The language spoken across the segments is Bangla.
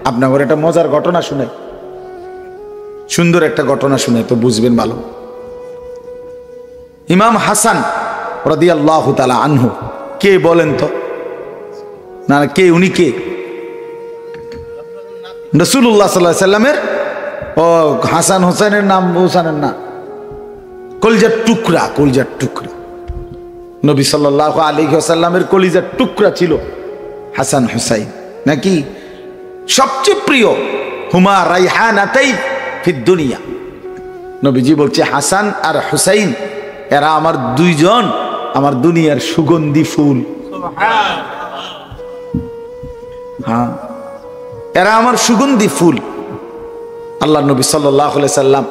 আপনার একটা মজার ঘটনা শুনে, সুন্দর একটা ঘটনা শুনে তো বুঝবেন ভালো। ইমাম হাসান রাদিয়াল্লাহু তাআলা আনহু কে বলেন তো? না কে, উনি কে? রাসূলুল্লাহ সাল্লাল্লাহু আলাইহি সাল্লামের ও হাসান হোসেনের নাম হোসেনের না, কলিজার টুকরা, কলিজার টুকরা। নবী সাল্লাল্লাহু আলাইহি ওয়াসাল্লামের কলিজার টুকরা ছিল হাসান হুসাইন, নাকি সবচেয়ে প্রিয়। হুমা রাইহানাতাই ফিদ দুনিয়া, নবীজি বলছে হাসান আর হুসাইন এরা আমার দুইজন, আমার দুনিয়ার সুগন্ধি ফুল। হ্যাঁ, এরা আমার সুগন্ধি ফুল। আল্লাহ নবী সাল্লাল্লাহু আলাইহি সাল্লাম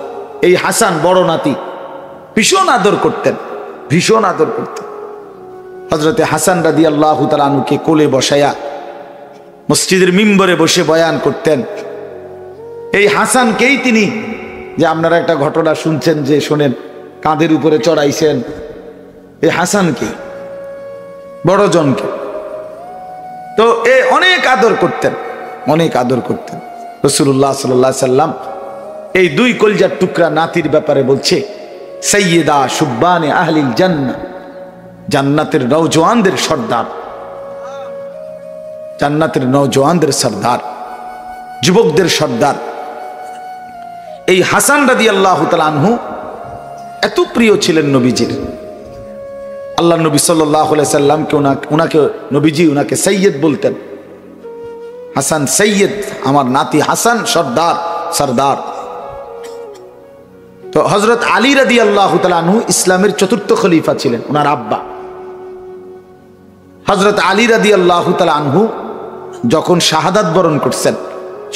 এই হাসান বড় নাতি ভীষণ আদর করতেন, ভীষণ আদর করতেন। হযরতে হাসান রাদিয়াল্লাহু তাআলা আনহুকে কোলে বসায়া মসজিদের মিম্বরে বসে বয়ান করতেন। এই হাসানকেই তিনি, যে আপনারা একটা ঘটনা শুনছেন যে শোনেন, কাঁধের উপরে চড়াইছেন, এই হাসানকে, বড়জনকে। তো এ অনেক আদর করতেন, অনেক আদর করতেন। রাসূলুল্লাহ সাল্লাল্লাহু আলাইহি সাল্লাম এই দুই কলিজার টুকরা নাতির ব্যাপারে বলছে সাইয়্যিদা শুব্বানে আহলিল জান্নাহ, জান্নাতের নওজওয়ানদের সর্দার, জান্নাতের নওজওয়ানদের সর্দার, যুবকদের সর্দার। এই হাসান রাদিয়াল্লাহু তাআলা আনহু এত প্রিয় ছিলেন নবীজির। আল্লাহ নবী সাল্লাল্লাহু আলাইহি সাল্লামকে উনাকে নবীজি উনাকে সৈয়দ বলতেন। হাসান সৈয়দ, আমার নাতি হাসান সর্দার, সর্দার। তো হযরত আলী রাদিয়াল্লাহু তাআলা আনহু ইসলামের চতুর্থ খলিফা ছিলেন, ওনার আব্বা। হযরত আলী রাদিয়াল্লাহু তাআলা আনহু যখন শাহাদাত বরণ করছেন,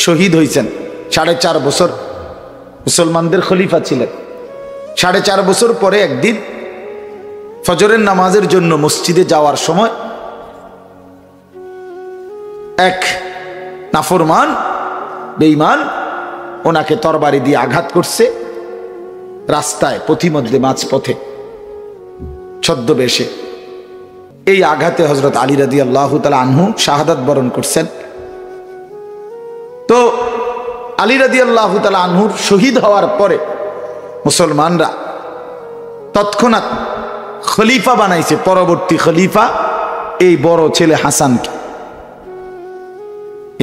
শহীদ হয়েছেন, 4.5 বছর মুসলমানদের খলিফা ছিলেন। 4.5 বছর পরে একদিন ফজরের নামাজের জন্য মসজিদে যাওয়ার সময় এক নাফরমান বেঈমান ওনাকে তরবারি দিয়ে আঘাত করছে রাস্তায়, পথিমধ্যে, মাঝপথে, ছদ্মবেশে। এই আঘাতে হযরত আলী রাদিয়াল্লাহু তাআলা আনহু শাহাদাত বরণ করছেন। তো আলী রাদিয়াল্লাহু তাআলা আনহুর শহীদ হওয়ার পরে মুসলমানরা তৎক্ষণাৎ খলিফা বানাইছে, পরবর্তী খলিফা এই বড় ছেলে হাসানকে।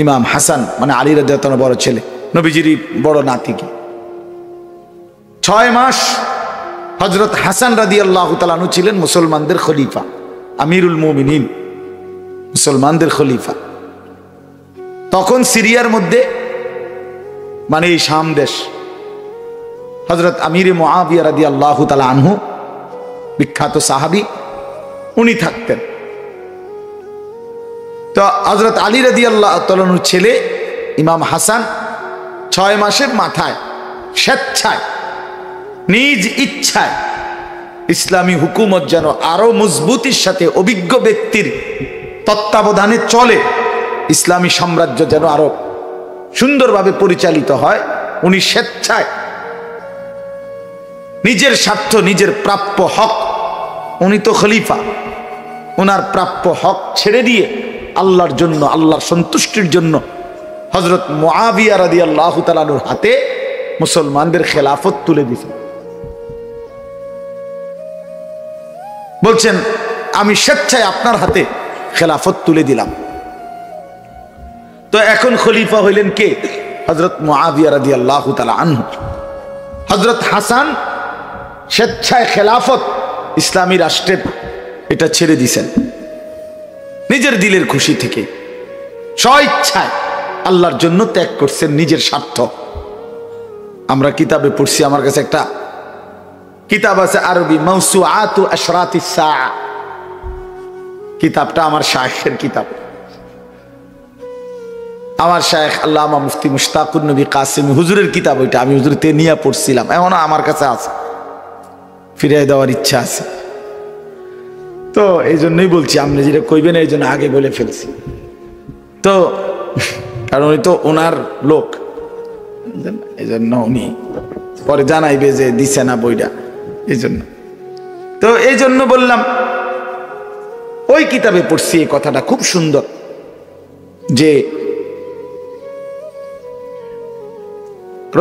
ইমাম হাসান মানে আলী রাদিয়াল্লাহু তাআলা বড় ছেলে, নবীজির বড় নাতিকে। 6 মাস হযরত হাসান রাদিয়াল্লাহু তাআলা আনহু ছিলেন মুসলমানদের খলিফা, আমিরুল মুমিনিন, মুসলমানদের খলিফা। তখন সিরিয়ার মধ্যে, মানে এই শাম দেশ, হযরত আমির মুআবিয়া রাদিয়াল্লাহু তাআলা আনহু, বিখ্যাত সাহাবী, উনি থাকতেন। তো হযরত আলী রাদিয়াল্লাহু তাআলা আনহুর ছেলে ইমাম হাসান 6 মাসের মাথায় স্বেচ্ছায়, নিজ ইচ্ছায় ইসলামী হুকুমত যেন আরো মজবুতির সাথে অভিজ্ঞ ব্যক্তির তত্ত্বাবধানে চলে, ইসলামী সাম্রাজ্য যেন আরো সুন্দরভাবে পরিচালিত হয়, উনি স্বেচ্ছায় নিজের স্বার্থ, নিজের প্রাপ্য হক, উনি তো খলিফা, ওনার প্রাপ্য হক ছেড়ে দিয়ে আল্লাহর জন্য, আল্লাহর সন্তুষ্টির জন্য হযরত মুআবিয়া রাদিয়াল্লাহু তাআলা আনহুর হাতে মুসলমানদের খেলাফত তুলে দিয়েছেন। বলছেন আমি স্বেচ্ছায় আপনার হাতে খেলাফত তুলে দিলাম। তো এখন খলিফা হইলেন কে? হযরত মুআবিয়া রাদিয়াল্লাহু তাআলা আনহু। হযরত হাসান স্বেচ্ছায় খেলাফত ইসলামী রাষ্ট্রের এটা ছেড়ে দিয়েছেন নিজের দিলের খুশি থেকে, স্বইচ্ছায় আল্লাহর জন্য ত্যাগ করছেন, নিজের স্বার্থ। আমরা কিতাবে পড়ছি, আমার কাছে একটা কিতাব আছে আরবি, মাওসুআতু আশরাতিস সাআ, কিতাবটা আমার শায়েখের কিতাব, আমার শায়েখ আল্লামা মুফতি মুশতাকুর নবী কাসেমি হুজুরের কিতাব। ওইটা আমি হুজুর তেনিয়া পড়ছিলাম, এখনো আমার কাছে আছে, ফিরিয়ে দেওয়ার ইচ্ছা আছে। তো এই জন্যই বলছি, আপনি যেটা কইবেন এই জন্য আগে বলে ফেলছি। তো কারণ উনি তো ওনার লোক, এই জন্য উনি পরে জানাইবে যে দিছে না বইটা, এই জন্য। তো এই জন্য বললাম, ওই কিতাবে পড়ছি এই কথাটা খুব সুন্দর, যে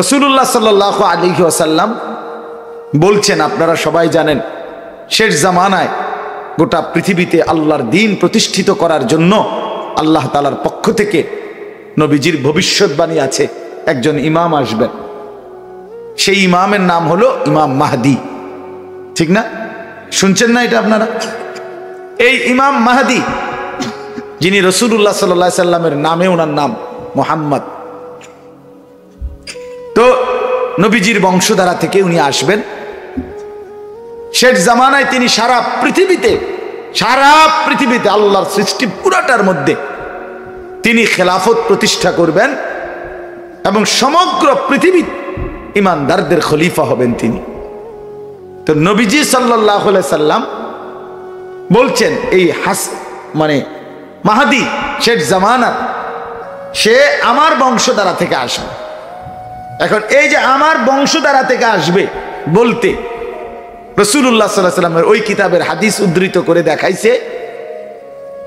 রাসূলুল্লাহ সাল্লাল্লাহু আলাইহি ওয়াসাল্লাম বলছেন, আপনারা সবাই জানেন, শেষ জামানায় গোটা পৃথিবীতে আল্লাহর দ্বীন প্রতিষ্ঠিত করার জন্য আল্লাহ তাআলার পক্ষ থেকে নবীজির ভবিষ্যৎবাণী আছে, একজন ইমাম আসবেন। সেই ইমামের নাম হলো ইমাম মাহদী। ঠিক না? শুনছেন না এটা আপনারা? এই ইমাম মাহদী, যিনি রাসূলুল্লাহ সাল্লাল্লাহু আলাইহি সাল্লামের নামে, ওনার নাম মুহাম্মদ, তো নবীজির বংশধারা থেকে উনি আসবেন। শেষ জামানায় তিনি সারা পৃথিবীতে আল্লাহর সৃষ্টি পুরাটার মধ্যে তিনি খেলাফত প্রতিষ্ঠা করবেন এবং সমগ্র পৃথিবী ইমানদারদের খলিফা হবেন তিনি। তো নবীজি সাল্লাল্লাহু আলাইহি সাল্লাম বলছেন, এই মাহদী শেষ জামানা, সে আমার বংশধারা থেকে আসবে। এখন এই যে আমার বংশধারা থেকে আসবে বলতে রাসূলুল্লাহ সাল্লাল্লাহু আলাইহি সাল্লামের ওই কিতাবের হাদিস উদ্ধৃত করে দেখাইছে।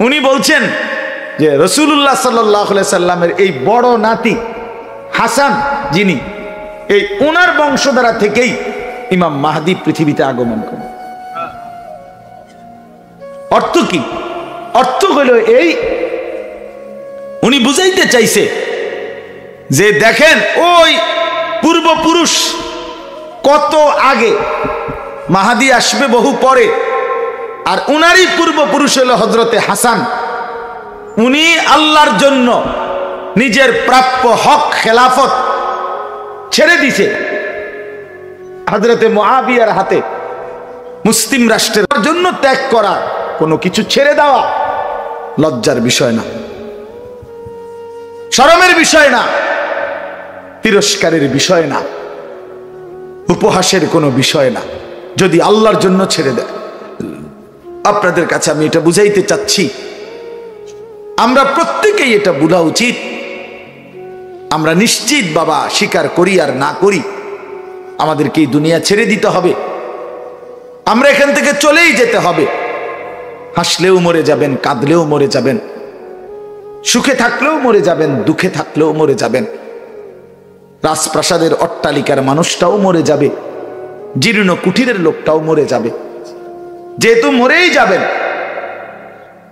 উনি বলছেন যে রাসূলুল্লাহ সাল্লাল্লাহু আলাইহি সাল্লামের এই বড় নাতি হাসান, যিনি এই ওনার বংশধারা থেকেই ইমাম মাহদী পৃথিবীতে আগমন করবেন। অর্থ কি? অর্থ হলো এই, উনি বুঝাইতে চাইছে যে দেখেন, ওই পূর্বপুরুষ কত আগে, মাহদী আসবে বহু পরে, আর উনারই পূর্বপুরুষ হলো হযরতে হাসান। উনি আল্লাহর জন্য নিজের প্রাপ্য হক খেলাফত ছেড়ে দিছে হযরতে মুআবিয়ার হাতে। মুসলিম রাষ্ট্রের জন্য ত্যাগ করা, কোনো কিছু ছেড়ে দেওয়া লজ্জার বিষয় না, শরমের বিষয় না, তিরস্কারের বিষয় না, উপহাসের কোনো বিষয় না, যদি আল্লাহর জন্য ছেড়ে দেয়। আপনাদের কাছে আমি এটা বুঝাইতে চাচ্ছি, আমরা প্রত্যেকেই এটা বোঝা উচিত। আমরা নিশ্চিত বাবা, স্বীকার করি আর না করি, আমাদেরকে এই দুনিয়া ছেড়ে দিতে হবে, আমরা এখান থেকে চলেই যেতে হবে। হাসলেও মরে যাবেন, কাঁদলেও মরে যাবেন, সুখে থাকলেও মরে যাবেন, দুঃখে থাকলেও মরে যাবেন। রাজপ্রাসাদের অট্টালিকার মানুষটাও মরে যাবে, জীর্ণ কুঠিরের লোকটাও মরে যাবে। যেহেতু মরেই যাবেন,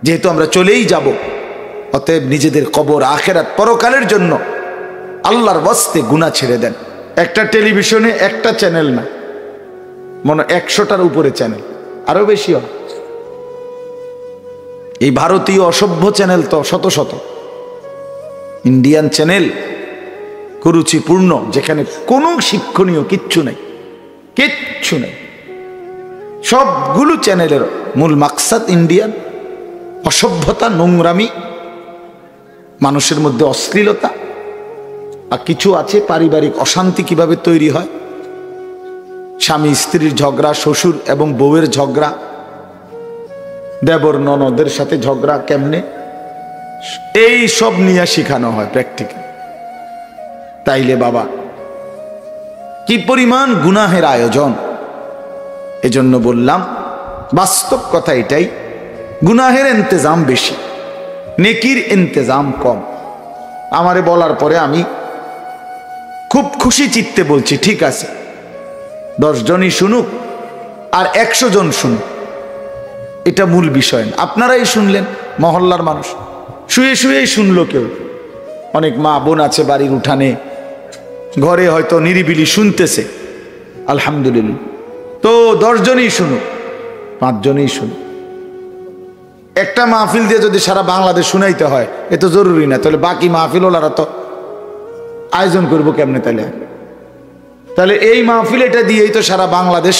যেহেতু আমরা চলেই যাব, অতএব নিজেদের কবর, আখিরাত, পরকালের জন্য আল্লাহর ওয়াস্তে গুনাহ ছেড়ে দেন। একটা টেলিভিশনে একটা চ্যানেল না, মনে 100টার উপরে চ্যানেল, আরো বেশি হয়। এই ভারতীয় অসভ্য চ্যানেল তো শত শত, ইন্ডিয়ান চ্যানেল কুরুচিপূর্ণ, যেখানে কোনো শিক্ষণীয় কিচ্ছু নেই, কিচ্ছু নেই। সবগুলো চ্যানেলের মূল মাকসাদ ইন্ডিয়ান, অসভ্যতা, নোংরামি, মানুষের মধ্যে অশ্লীলতা, আর কিছু আছে পারিবারিক অশান্তি কিভাবে তৈরি হয়, স্বামী স্ত্রীর ঝগড়া, শ্বশুর এবং বউয়ের ঝগড়া, দেবর ননদের সাথে ঝগড়া কেমনে, এই সব নিয়ে শেখানো হয় প্র্যাকটিক্যাল। তাইলে বাবা কি পরিমাণ গুনাহের আয়োজন। এজন্য বললাম, বাস্তব কথা এটাই, গুনাহের ইন্তজাম বেশি, নেকির ইন্তজাম কম। আমারে বলার পরে আমি খুব খুশি চিত্তে বলছি, ঠিক আছে, 10 জনই শুনুক আর 100 জন শুনুক, এটা মূল বিষয় না। আপনারাই শুনলেন, মহল্লার মানুষ শুয়ে শুয়েই শুনলো। কেউ, অনেক মা বোন আছে বাড়ির উঠানে, ঘরে হয়তো নিরিবিলি শুনতেছে, আলহামদুলিল্লাহ। তো 10 জনই শুনুক, 5 জনই শুনুক। একটা মাহফিল দিয়ে যদি সারা বাংলাদেশ শুনাইতে হয়, এ তো জরুরি না। তাহলে বাকি মাহফিল ওনারা তো আয়োজন করবো কেমনে? তাহলে এই মাহফিল এটা দিয়েই তো সারা বাংলাদেশ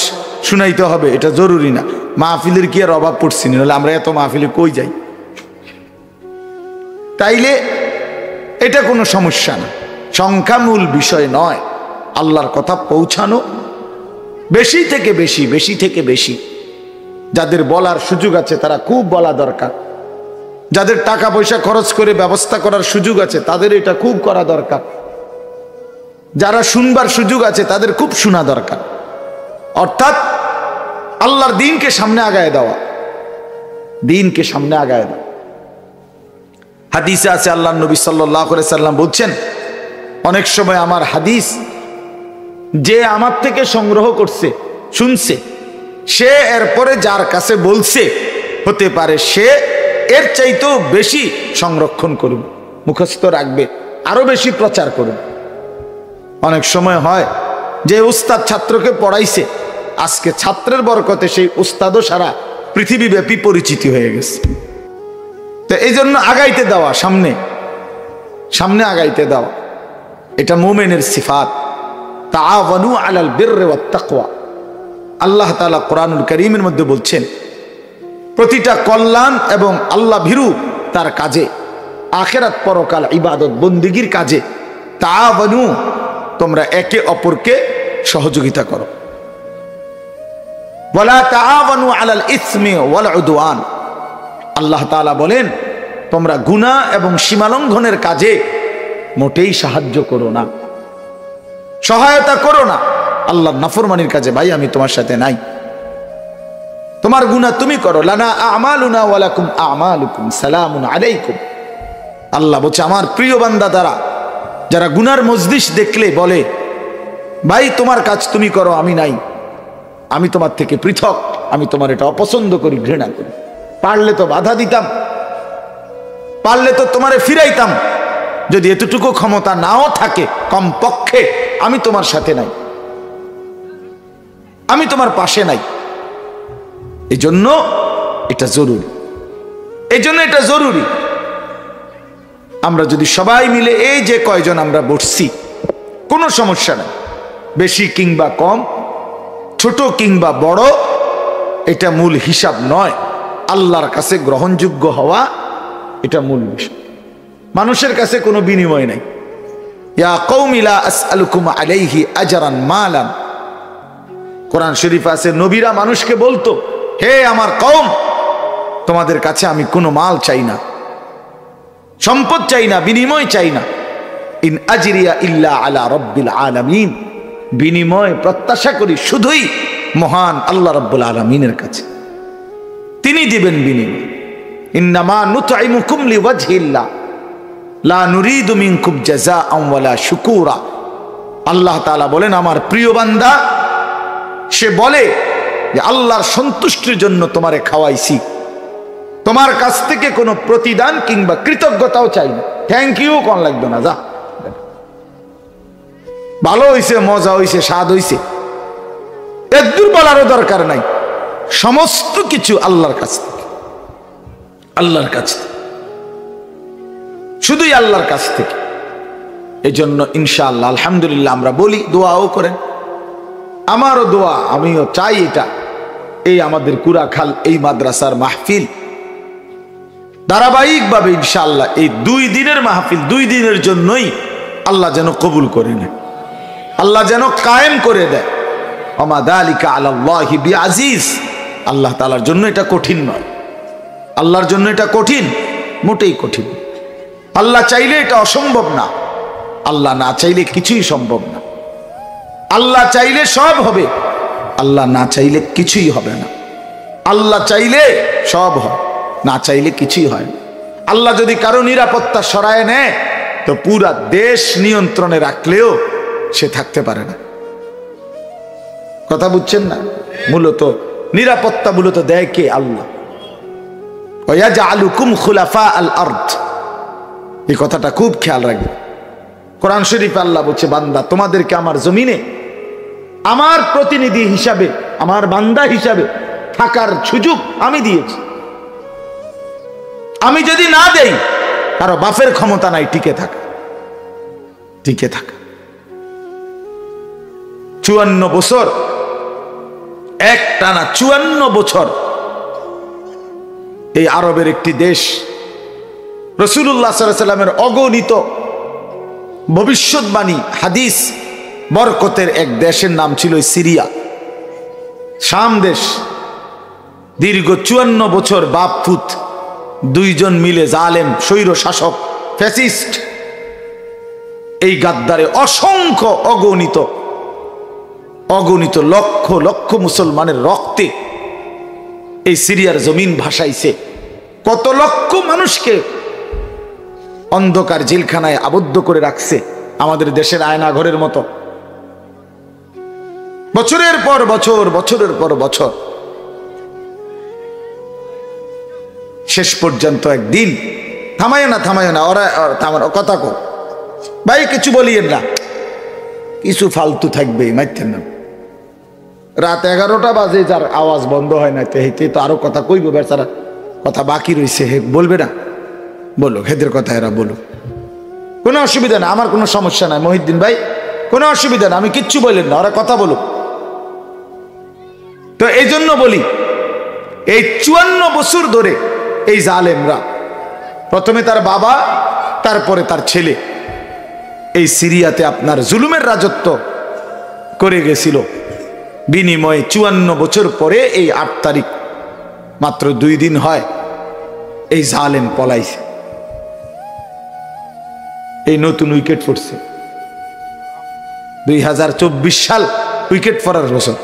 শুনাইতে হবে, এটা জরুরি না। মাহফিলের কি আর অভাব পড়ছি না? আমরা এত মাহফিলে কই যাই? তাইলে এটা কোনো সমস্যা না, সংখ্যা মূল বিষয় নয়। আল্লাহর কথা পৌঁছানো, বেশি থেকে বেশি, বেশি থেকে বেশি। যাদের বলার সুযোগ আছে তারা খুব বলা দরকার, যাদের টাকা পয়সা খরচ করে ব্যবস্থা করার সুযোগ আছে তাদের এটা খুব করা দরকার, যারা শুনবার সুযোগ আছে তাদের খুব শোনা দরকার। অর্থাৎ আল্লাহর দ্বীনকে সামনে আগায় দেওয়া, দ্বীনকে সামনে আগায় দেওয়া। হাদিসে আছে, আল্লাহর নবী সাল্লাল্লাহু আলাইহি সাল্লাম বলছেন, অনেক সময় আমার হাদিস যে আমার থেকে সংগ্রহ করছে, শুনছে, সে এরপরে যার কাছে বলছে, হতে পারে সে এর চাইতেও বেশি সংরক্ষণ করবে, মুখস্থ রাখবে, আরো বেশি প্রচার করবে। অনেক সময় হয় যে উস্তাদ ছাত্রকে পড়াইছে, আজকে ছাত্রের বরকতে সেই উস্তাদও সারা পৃথিবীব্যাপী পরিচিতি হয়ে গেছে। তো এই জন্য আগাইতে দেওয়া, সামনে সামনে আগাইতে দেওয়া, এটা মুমিনের সিফাত। তাআওয়ানু আলাল বিররি ওয়াত তাকওয়া। আল্লাহ তাআলা কোরআনুল কারীমের মধ্যে বলছেন, প্রতিটা কল্যাণ এবং আল্লাহ ভীরু তার কাজে, আখিরাত পরকাল ইবাদত বন্দেগীর কাজে তাআওয়ানু, তোমরা একে অপরকে সহযোগিতা করো। ওয়ালা তাআওয়ানু আলাল ইসমি ওয়াল উদওয়ান। আল্লাহ তাআলা বলেন, তোমরা গুনাহ এবং সীমালঙ্ঘনের কাজে মোটেই সাহায্য করো না, সহায়তা করো না। আল্লাহর নাফরমানির কাজে ভাই আমি তোমার সাথে নাই, তোমার গুনাহ তুমি করো। লানা আমালুনা ওয়া লাকুম আমালুকুম সালামুন আলাইকুম। আল্লাহ বলছে, আমার প্রিয় বান্দা দ্বারা যারা গুনার মজলিস দেখলে বলে, ভাই তোমার কাজ তুমি করো, আমি নাই, আমি তোমার থেকে পৃথক, আমি তোমার এটা অপছন্দ করি, ঘৃণা করি, পারলে তো বাধা দিতাম, পারলে তো তোমারে ফিরাইতাম, যদি এতটুকু ক্ষমতা নাও থাকে কমপক্ষে আমি তোমার সাথে নাই, আমি তোমার পাশে নাই। এই জন্য এটা জরুরি, এই জন্য এটা জরুরি। আমরা যদি সবাই মিলে, এই যে কয়জন আমরা বসছি, কোনো সমস্যা নাই, বেশি কিংবা কম, ছোট কিংবা বড়, এটা মূল হিসাব নয়। আল্লাহর কাছে গ্রহণযোগ্য হওয়া এটা মূল বিষয়। মানুষের কাছে কোনো বিনিময় নাই। ইয়া কওমি লা আসআলুকুম আলাইহি আজরান মালান। কোরআন শরীফ আছে, নবীরা মানুষকে বলতো, হে আমার কওম, তোমাদের কাছে আমি কোনো মাল চাই না, সম্পদ চাই না, বিনিময় চাই না। ইন আজরিয়া ইল্লা আলা রাব্বিল আলামিন। বিনিময় প্রত্যাশা করি শুধুই মহান আল্লাহ রাব্বুল আলামিনের কাছে, তিনি দিবেন বিনিময়। ইন্নামা নুতঈমুকুম লিওয়াজহিল্লাহ লা নুরিদু মিনকুম জাযাআন ওয়ালা শুকুরা। আল্লাহ তাআলা বলেন, আমার প্রিয় বান্দা সে বলে যে আল্লাহর সন্তুষ্টির জন্য তোমারে খাওয়াইছি, তোমার কাছ থেকে কোনো প্রতিদান কিংবা কৃতজ্ঞতাও চাই না, থ্যাংক ইউ কোন লাগবে না, যা ভালো হইছে, মজা হইছে, স্বাদ হইছে, একদূর বলারও দরকার নাই। সমস্ত কিছু আল্লাহর কাছ থেকে, আল্লাহর কাছ থেকে, শুধুই আল্লাহর কাছ থেকে। এই জন্য ইনশাআল্লাহ আলহামদুলিল্লাহ আমরা বলি, দোয়াও করেন, আমারও দোয়া, আমিও চাই এটা, এই আমাদের কুরাখাল এই মাদ্রাসার মাহফিল ধারাবাহিকভাবে ইনশাআল্লাহ এই 2 দিনের মাহফিল, 2 দিনের জন্যই আল্লাহ যেন কবুল করে নেয়, আল্লাহ যেন কায়েম করে দেয়। ওমা যালিকা আলাল্লাহি বিআজিজ। আল্লাহ তাআলার জন্য এটা কঠিন নয়, আল্লাহর জন্য এটা কঠিন, মোটেই কঠিন। আল্লাহ চাইলে এটা অসম্ভব না, আল্লাহ না চাইলে কিছুই সম্ভব না। আল্লাহ চাইলে সব হবে, আল্লাহ না চাইলে কিছুই হবে না। আল্লাহ চাইলে সব হয়, না চাইলে কিছুই হয় না। আল্লাহ যদি কারো নিরাপত্তা সরায় নেয়, তো পুরা দেশ নিয়ন্ত্রণে রাখলেও সে থাকতে পারে না। কথা বুঝছেন না? মূলত নিরাপত্তা মূলত দেয় কে? আল্লাহ। ওয়াজআলুকুম খুলাফা আল আরদ। এই কথাটা খুব খেয়াল রাখবে। কোরআন শরীফে আল্লাহ বলছে, বান্দা তোমাদেরকে আমার জমিনে আমার প্রতিনিধি হিসাবে, আমার বান্দা হিসাবে থাকার সুযোগ আমি দিয়েছি। আমি যদি না দেই, কারো বাপের ক্ষমতা নাই টিকে থাকা, টিকে থাকা। 54 বছর একটানা 54 বছর এই আরবের একটি দেশ, রাসূলুল্লাহ সাল্লাল্লাহু আলাইহি ওয়াসাল্লামের অগণিত ভবিষ্যৎবাণী হাদিস বরকতের এক দেশের নাম ছিল সিরিয়া, শাম দেশ। দীর্ঘ 54 বছর বাপ পুত 2 জন মিলে জালেম স্বৈর শাসক ফ্যাসিস্ট এই গাদ্দারে অসংখ্য অগণিত লক্ষ লক্ষ মুসলমানের রক্তে এই সিরিয়ার জমিন ভাসাইছে। কত লক্ষ মানুষকে অন্ধকার জেলখানায় আবদ্ধ করে রাখছে, আমাদের দেশের আয়না ঘরের মতো। বছরের পর বছর, বছরের পর বছর, শেষ পর্যন্ত একদিন থামায় না ওরা কথা কো ভাই, কিছু বলিয়েন না, কিছু ফালতু থাকবে মাইতেন না। রাত 11টা বাজে, যার আওয়াজ বন্ধ হয় না, তো আরো কথা কইব, বেচারা কথা বাকি রয়েছে, হে বলবে না, বলো হেদের কথা, এরা বলো, কোনো অসুবিধা না, আমার কোনো সমস্যা নাই মহিউদ্দিন ভাই, কোনো অসুবিধা না, আমি কিচ্ছু বললেন না, ওরা কথা বলো। তো এই জন্য বলি, এই 54 বছর ধরে এই জালেমরা, প্রথমে তার বাবা, তারপরে তার ছেলে, এই সিরিয়াতে আপনার জুলুমের রাজত্ব করে গেছিল। বিনিময়ে 54 বছর পরে এই 8 তারিখ, মাত্র 2 দিন হয়, এই জালেম পলাইছে। এই নতুন উইকেট পড়ছে, 2024 সাল উইকেট পড়ার বছর।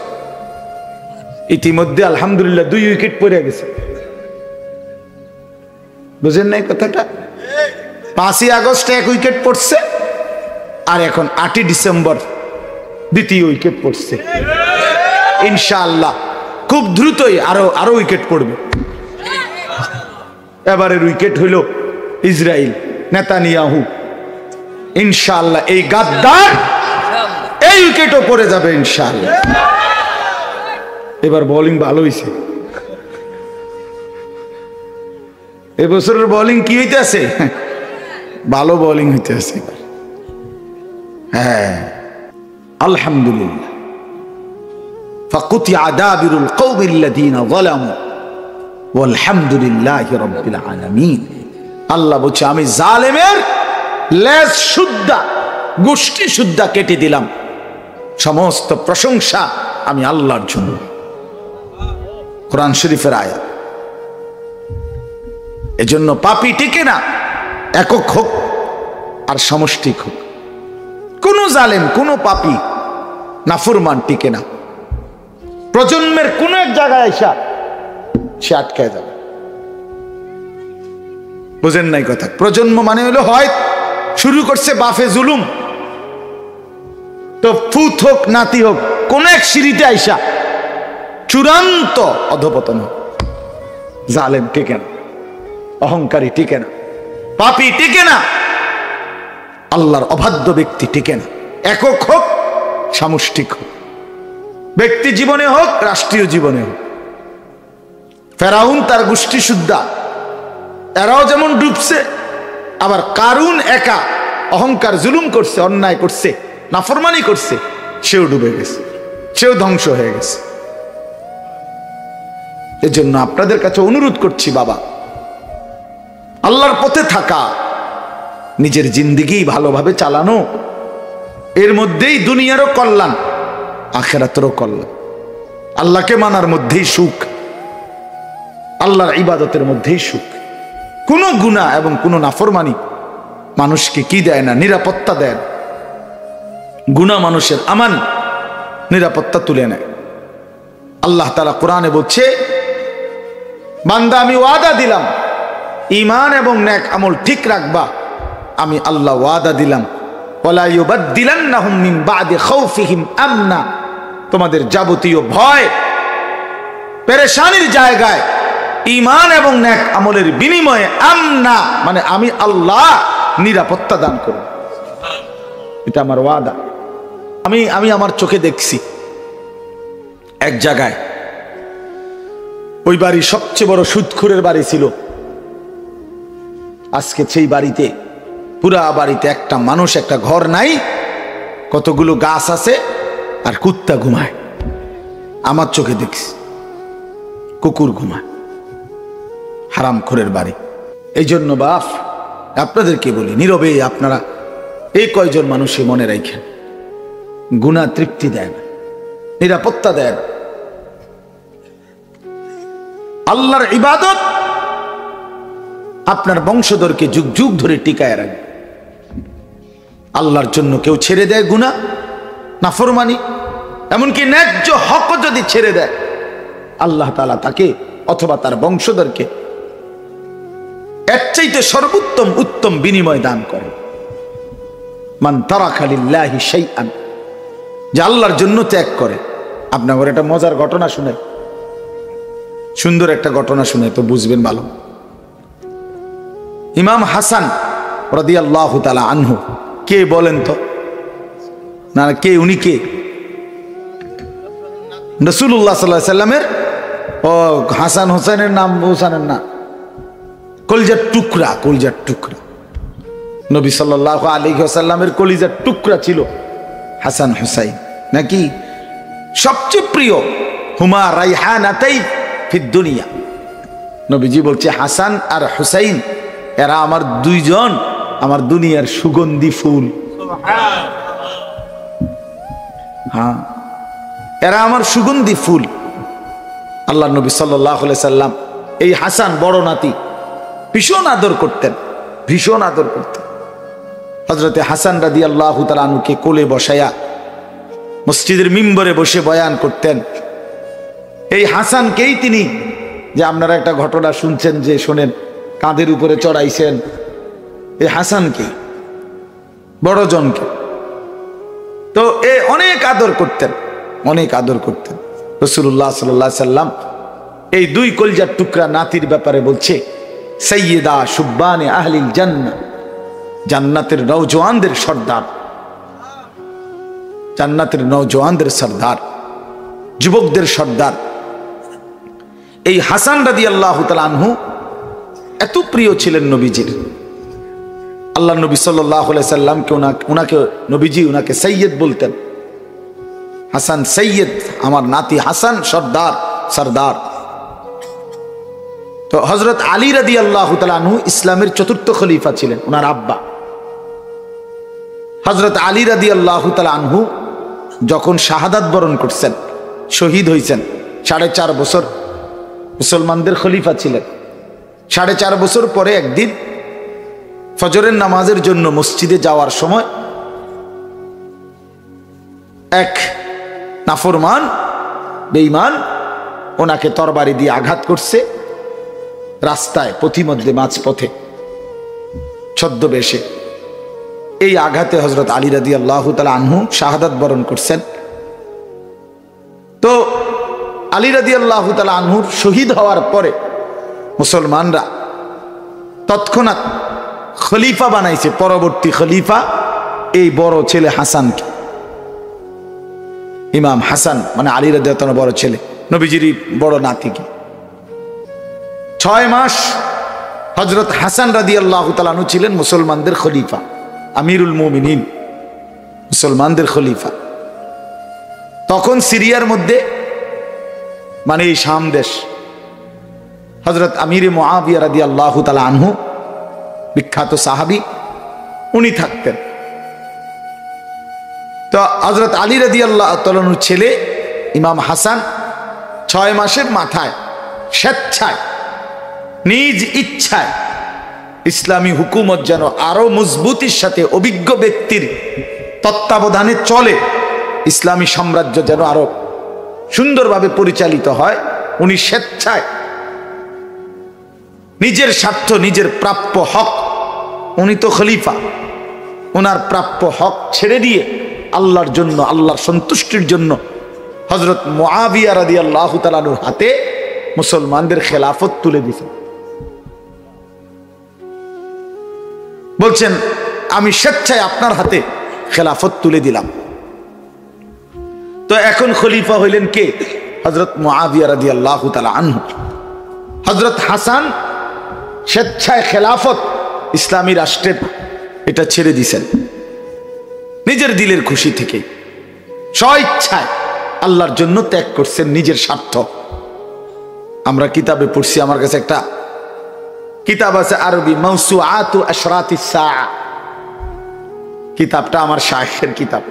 ইতিমধ্যে আলহামদুলিল্লাহ 2 উইকেট পড়ে গেছে। বুঝেন নাই কথাটা? 5ই আগস্ট 1 উইকেট পড়ছে, আর এখন 8ই ডিসেম্বর 2য় উইকেট পড়ছে। ইনশাআল্লাহ খুব দ্রুতই আরো উইকেট পড়বে। এবারের উইকেট হইল ইসরায়েল, নেতানিয়াহু। ইনশাআল্লাহ এই গাদ্দার এই উইকেটও পড়ে যাবে ইনশাআল্লাহ। এবার বোলিং ভালো হয়েছে, এবছরের বোলিং কি হইতেছে, ভালো বোলিং হইতেছে। হ্যাঁ আলহামদুলিল্লাহ। ফাকুতিয়া দাবিরুল কওমিল্লাযীনা যালামু ওয়ালহামদুলিল্লাহি রাব্বিল আলামিন। আল্লাহ বলছে, আমি জালেমের লেজ সুদ্ধা, গোষ্ঠী সুদ্ধা কেটে দিলাম। সমস্ত প্রশংসা আমি আল্লাহর জন্য। কোরআন শরীফের আয়াত। এজন্য পাপী টিকে না, একক হোক আর সমষ্টিক হোক। কোন জালেম, কোন পাপী নাফরমান টিকে না। প্রজন্মের কোন এক জায়গায় আইসা সে আটকায় যাবে। বুঝেন নাই কথা? প্রজন্ম মানে হলো, হয় শুরু করছে বাফে জুলুম, তো ফুত হোক নাতি হোক, কোন এক সিঁড়িতে আইসা চূড়ান্ত অধপতন। জালেম টিকে না, অহংকারী টিকে না, পাপী টিকে না, আল্লাহর অবাধ্য ব্যক্তি টিকে না। একক হোক সামষ্টিক হোক, ব্যক্তি জীবনে হোক রাষ্ট্রীয় জীবনে হোক। ফেরাউন তার গোষ্ঠী সুদ্ধা, এরাও যেমন ডুবছে, আবার কারুন একা অহংকার জুলুম করছে, অন্যায় করছে, নাফরমানি করছে, সেও ডুবে গেছে, সেও ধ্বংস হয়ে গেছে। এজন্য আপনাদের কাছে অনুরোধ করছি, বাবা, আল্লাহর পথে থাকা, নিজের জিন্দেগি ভালোভাবে চালানো, এর মধ্যেই দুনিয়ারও কল্যাণ, আখিরাতেরও কল্যাণ। আল্লাহকে মানার মধ্যেই সুখ, আল্লাহর ইবাদতের মধ্যেই সুখ। কোনো গুনাহ এবং কোনো নাফরমানি মানুষকে কি দেয় না? নিরাপত্তা দেয় না। গুনাহ মানুষের আমান, নিরাপত্তা তুলে নেয়। আল্লাহ তাআলা কোরআনে বলছে, বান্দা আমি ওয়াদা দিলাম, ঈমান এবং নেক আমল ঠিক রাখবা, আমি আল্লাহ ওয়াদা দিলাম, ওয়ালা ইউবাদদিলান্নাহুম মিন বাদি খাউফিহিম আমনা, তোমাদের যাবতীয় ভয় পেরেশানির জায়গায় ঈমান এবং নেক আমলের বিনিময়ে আমনা মানে আমি আল্লাহ নিরাপত্তা দান করব। এটা আমার ওয়াদা। আমি আমার চোখে দেখছি এক জায়গায়, ওই বাড়ি সবচেয়ে বড় সুদখোরের বাড়ি ছিল। আজকে সেই বাড়িতে, পুরা বাড়িতে একটা মানুষ, একটা ঘর নাই, কতগুলো গাছ আছে আর কুত্তা ঘুমায়। আমার চোখে দেখছি কুকুর ঘুমায়। হারামখোরের বাড়ি। এই জন্য বাপ আপনাদেরকে বলি, নীরবে আপনারা এই কয়জন মানুষই মনে রাখেন, গুনাহ তৃপ্তি দেয় না, নিরাপত্তা দেয় না। আল্লাহর ইবাদত আপনার বংশধরকে যুগ যুগ ধরে টিকায় রাখবে। আল্লাহর জন্য কেউ ছেড়ে দেয় গুনাহ, নাফরমানি, এমনকি ন্যায্য হক যদি ছেড়ে দেয়, আল্লাহ তাআলা তাকে অথবা তার বংশধরকে এর চাইতে সর্বোত্তম উত্তম বিনিময় দান করে। মান তারাকা লিল্লাহি শাইআন, যে আল্লাহর জন্য ত্যাগ করে, আপনার একটা মজার ঘটনা শুনে, সুন্দর একটা ঘটনা শুনে তো বুঝবেন ভালো। ইমাম হাসান রাদিয়াল্লাহু তাআলা আনহু কে বলেন তো? না কে, উনি কে? রাসূলুল্লাহ সাল্লাল্লাহু আলাইহি সাল্লামের ও হাসান হোসেনের নাম হোসেনের না, কলিজার টুকরা, কলিজার টুকরা। নবী সাল্লাল্লাহু আলাইহি ওয়াসাল্লামের কলিজার টুকরা ছিল হাসান হুসাইন, নাকি? সবচেয়ে প্রিয় হুমা রাইহানাতাই ফিদ দুনিয়া। নবীজি বলছে হাসান আর হুসাইন এরা আমার দুইজন, আমার দুনিয়ার সুগন্ধি ফুল। হ্যাঁ, এরা আমার সুগন্ধি ফুল। আল্লাহ নবী সাল্লাল্লাহু আলাইহি সাল্লাম এই হাসান বড় নাতি ভীষণ আদর করতেন, ভীষণ আদর করতেন। হযরতে হাসান রাদিয়াল্লাহু তাআলা আনহুকে কোলে বসায়া মসজিদের মিম্বরে বসে বয়ান করতেন। এই হাসানকেই তিনি, যে আপনারা একটা ঘটনা শুনছেন যে শোনেন, কাঁধের উপরে চড়াইছেন, এই হাসানকে, বড় জনকে। তো এ অনেক আদর করতেন, অনেক আদর করতেন। রাসূলুল্লাহ সাল্লাল্লাহু আলাইহি সাল্লাম এই দুই কলিজার টুকরা নাতির ব্যাপারে বলছে সাইয়্যিদা শুব্বানে আহলিল জান্নাহ, জান্নাতের নওজওয়ানদের সর্দার, জান্নাতের নওজওয়ানদের সর্দার, যুবকদের সর্দার। এই হাসান রাদিয়াল্লাহু তাআলা আনহু এত প্রিয় ছিলেন নবীজির। আল্লাহ নবী সাল্লাল্লাহু আলাইহি সাল্লামকে উনাকে নবীজি উনাকে সৈয়দ বলতেন। হাসান সৈয়দ, আমার নাতি হাসান সর্দার, সর্দার। তো হযরত আলী রাদিয়াল্লাহু তাআলা আনহু ইসলামের চতুর্থ খলিফা ছিলেন, ওনার আব্বা। হযরত আলী রাদিয়াল্লাহু তাআলা আনহু যখন শাহাদাত বরণ করছেন, শহীদ হয়েছেন, 4.5 বছর মুসলমানদের খলিফা ছিলেন। 4.5 বছর পরে একদিন ফজরের নামাজের জন্য মসজিদে যাওয়ার সময় এক নাফরমান বেঈমান ওনাকে তরবারি দিয়ে আঘাত করছে রাস্তায়, পথিমধ্যে, মাঝপথে, ছদ্মবেশে। এই আঘাতে হযরত আলী রাদিয়াল্লাহু তাআলা আনহু শাহাদাত বরণ করছেন। তো আলী রাদিয়াল্লাহু তাআলা আনহুর শহীদ হওয়ার পরে মুসলমানরা তৎক্ষণাৎ খলিফা বানাইছে, পরবর্তী খলিফা এই বড় ছেলে হাসানকে। ইমাম হাসান মানে আলী রাদিয়াল্লাহু তাআলা বড় ছেলে, নবীজির বড় নাতিকে। 6 মাস হযরত হাসান রাদিয়াল্লাহু তাআলা আনহু ছিলেন মুসলমানদের খলিফা, আমিরুল মুমিনিন, মুসলমানদের খলিফা। তখন সিরিয়ার মধ্যে, মানে এই শাম দেশ, হযরত আমির মুআবিয়া রাদিয়াল্লাহু তাআলা আনহু, বিখ্যাত সাহাবী, উনি থাকতেন। তো হযরত আলী রাদিয়াল্লাহু তাআলা আনহুর ছেলে ইমাম হাসান 6 মাসের মাথায় স্বেচ্ছায়, নিজ ইচ্ছায় ইসলামী হুকুমত যেন আরো মজবুতির সাথে অভিজ্ঞ ব্যক্তির তত্ত্বাবধানে চলে, ইসলামী সাম্রাজ্য যেন আরো সুন্দরভাবে পরিচালিত হয়, উনি স্বেচ্ছায় নিজের স্বার্থ, নিজের প্রাপ্য হক, উনি তো খলিফা, ওনার প্রাপ্য হক ছেড়ে দিয়ে আল্লাহর জন্য, আল্লাহর সন্তুষ্টির জন্য হযরত মুআবিয়া রাদিয়াল্লাহু তাআলা আনহুর হাতে মুসলমানদের খেলাফত তুলে দিয়েছেন। বলছেন আমি স্বেচ্ছায় আপনার হাতে খেলাফত তুলে দিলাম। তো এখন খলিফা হইলেন কে? হযরত মুআবিয়া রাদিয়াল্লাহু তাআলা আনহু। হযরত হাসান স্বেচ্ছায় খেলাফত ইসলামী রাষ্ট্রের এটা ছেড়ে দিয়েছেন নিজের দিলের খুশি থেকে, স্বইচ্ছায় আল্লাহর জন্য ত্যাগ করছেন, নিজের স্বার্থ। আমরা কিতাবে পড়ছি, আমার কাছে একটা কিতাব আছে আরবি, মাওসুআতু আশরাতিস সাআ, কিতাবটা আমার শায়েখের কিতাব।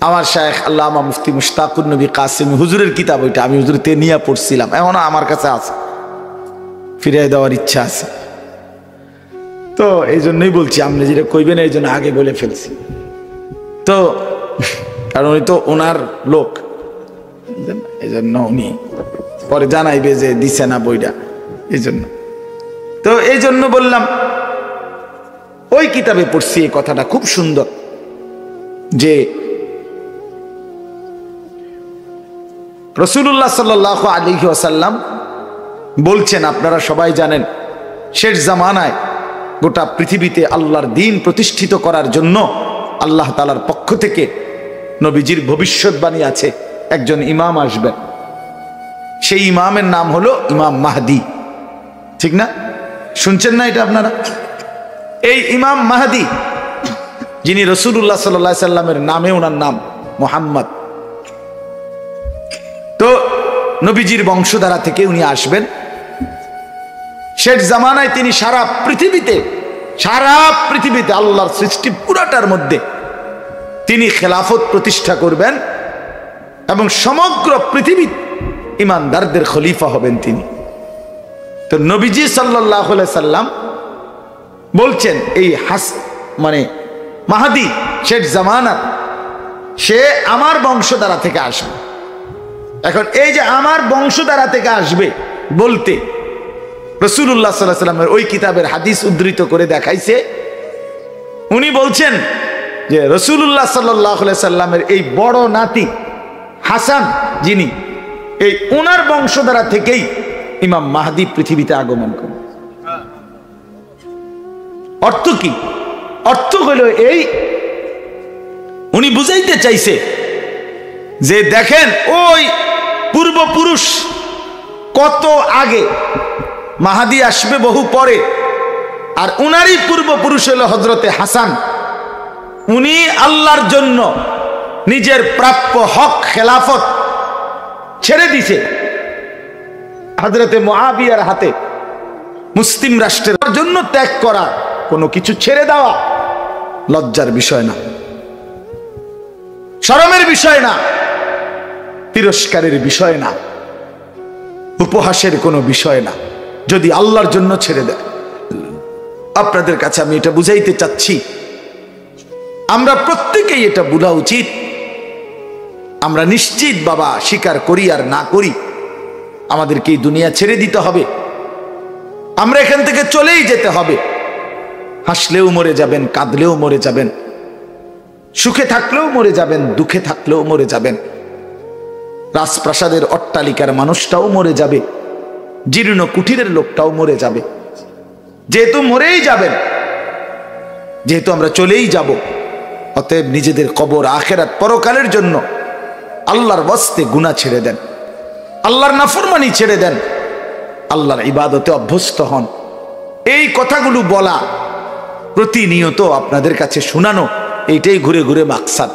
আমার শায়েখ আল্লামা মুফতি মুশতাকুর নবী কাসেমি হুজুরের কিতাব ওইটা, আমি হুজুর তেনিয়া পড়ছিলাম, এখনো আমার কাছে আছে, ফিরিয়ে দেওয়ার ইচ্ছা আছে। তো এই জন্যই বলছি, আপনি যেটা কইবেন এই জন্য আগে বলে ফেলছি। তো কারণ উনি তো ওনার লোক, এই জন্য উনি পরে জানাইবে যে দিছে না বইটা, এই জন্য। তো এই জন্য বললাম, ওই কিতাবে পড়ছি এই কথাটা খুব সুন্দর, যে রাসূলুল্লাহ সাল্লাল্লাহু আলাইহি ওয়াসাল্লাম বলছেন, আপনারা সবাই জানেন, শেষ জামানায় গোটা পৃথিবীতে আল্লাহর দ্বীন প্রতিষ্ঠিত করার জন্য আল্লাহ তাআলার পক্ষ থেকে নবীজির ভবিষ্যৎবাণী আছে, একজন ইমাম আসবেন। সেই ইমামের নাম হলো ইমাম মাহদী। ঠিক না? শুনছেন না এটা আপনারা? এই ইমাম মাহদী, যিনি রাসূলুল্লাহ সাল্লাল্লাহু আলাইহি সাল্লামের নামে, ওনার নাম মুহাম্মদ, তো নবীজির বংশধারা থেকে উনি আসবেন। শেষ জামানায় তিনি সারা পৃথিবীতে আল্লাহর সৃষ্টি পুরাটার মধ্যে তিনি খেলাফত প্রতিষ্ঠা করবেন এবং সমগ্র পৃথিবীর ইমানদারদের খলিফা হবেন তিনি। তো নবীজি সাল্লাল্লাহু আলাইহি সাল্লাম বলছেন, এই মাহদী শেষ জামানার, সে আমার বংশধারা থেকে আসবে। এখন এই যে আমার বংশধারা থেকে আসবে বলতে রাসূলুল্লাহ সাল্লাল্লাহু আলাইহি সাল্লামের ওই কিতাবের হাদিস উদ্ধৃত করে দেখাইছে। উনি বলছেন যে রাসূলুল্লাহ সাল্লাল্লাহু আলাইহি সাল্লামের এই বড় নাতি হাসান, যিনি, এই ওনার বংশধারা থেকেই ইমাম মাহদী পৃথিবীতে আগমন করবে। অর্থ কি? অর্থ হলো এই, উনি বুঝাইতে চাইছে যে দেখেন, ওই পূর্বপুরুষ কত আগে, মাহদী আসবে বহু পরে, আর উনারই পূর্বপুরুষ হলো হযরতে হাসান। উনি আল্লাহর জন্য নিজের প্রাপ্য হক খেলাফত ছেড়ে দিছে হযরতে মুআবিয়ার হাতে। মুসলিম রাষ্ট্রের জন্য ত্যাগ করা, কোনো কিছু ছেড়ে দেওয়া লজ্জার বিষয় না, শরমের বিষয় না, তিরস্কারের বিষয় না, উপহাসের কোনো বিষয় না, যদি আল্লাহর জন্য ছেড়ে দেয়। আপনাদের কাছে আমি এটা বুঝাইতে চাচ্ছি, আমরা প্রত্যেকেই এটা বোঝা উচিত। আমরা নিশ্চিত বাবা, স্বীকার করি আর না করি, আমাদেরকে এই দুনিয়া ছেড়ে দিতে হবে, আমরা এখান থেকে চলেই যেতে হবে। হাসলেও মরে যাবেন, কাঁদলেও মরে যাবেন, সুখে থাকলেও মরে যাবেন, দুঃখে থাকলেও মরে যাবেন। রাজপ্রাসাদের অট্টালিকার মানুষটাও মরে যাবে, জীর্ণ কুঠিরের লোকটাও মরে যাবে। যেহেতু মরেই যাবেন, যেহেতু আমরা চলেই যাব, অতএব নিজেদের কবর, আখিরাত, পরকালের জন্য আল্লাহর ওয়াস্তে গুনাহ ছেড়ে দেন, আল্লাহর নাফরমানি ছেড়ে দেন, আল্লাহর ইবাদতে অভ্যস্ত হন। এই কথাগুলো বলা, প্রতিনিয়ত আপনাদের কাছে শোনানো, এইটাই ঘুরে ঘুরে মাকসাদ।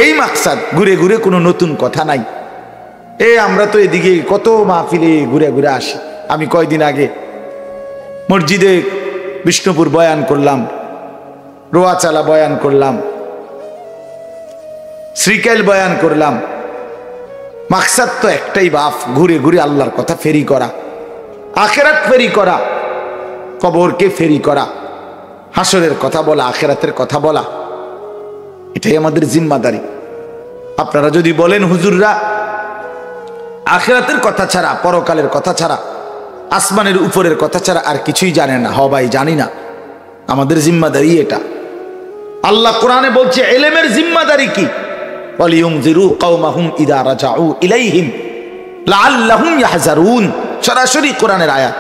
এই মাকসাদ, ঘুরে ঘুরে কোনো নতুন কথা নাই। আমরা তো এদিকে কত মাহফিলে ঘুরে ঘুরে আসি। আমি কয়দিন আগে মসজিদে বিষ্ণুপুর বয়ান করলাম, রোয়াচালা বয়ান করলাম, শ্রীকাইল বয়ান করলাম। মাকসাদ তো একটাই বাপ, ঘুরে ঘুরে আল্লাহর কথা ফেরি করা, আখিরাত ফেরি করা, কবরকে ফেরি করা, হাসরের কথা বলা, আখিরাতের কথা বলা, এটাই আমাদের জিম্মাদারি। আপনারা যদি বলেন হুজুররা আখিরাতের কথা ছাড়া, পরকালের কথা ছাড়া, আসমানের উপরের কথা ছাড়া আর কিছুই জানে না, ভাই জানি না। আমাদের জিম্মাদারি এটা। আল্লাহ কোরআনে বলছে ইলমের জিম্মাদারি কি, ওয়ালিয়ুনজিরু কওমাহুম ইযা রাজাউ ইলাইহিম লাআল্লাহুম ইয়াহজারুন। সরাসরি কোরআনের আয়াত।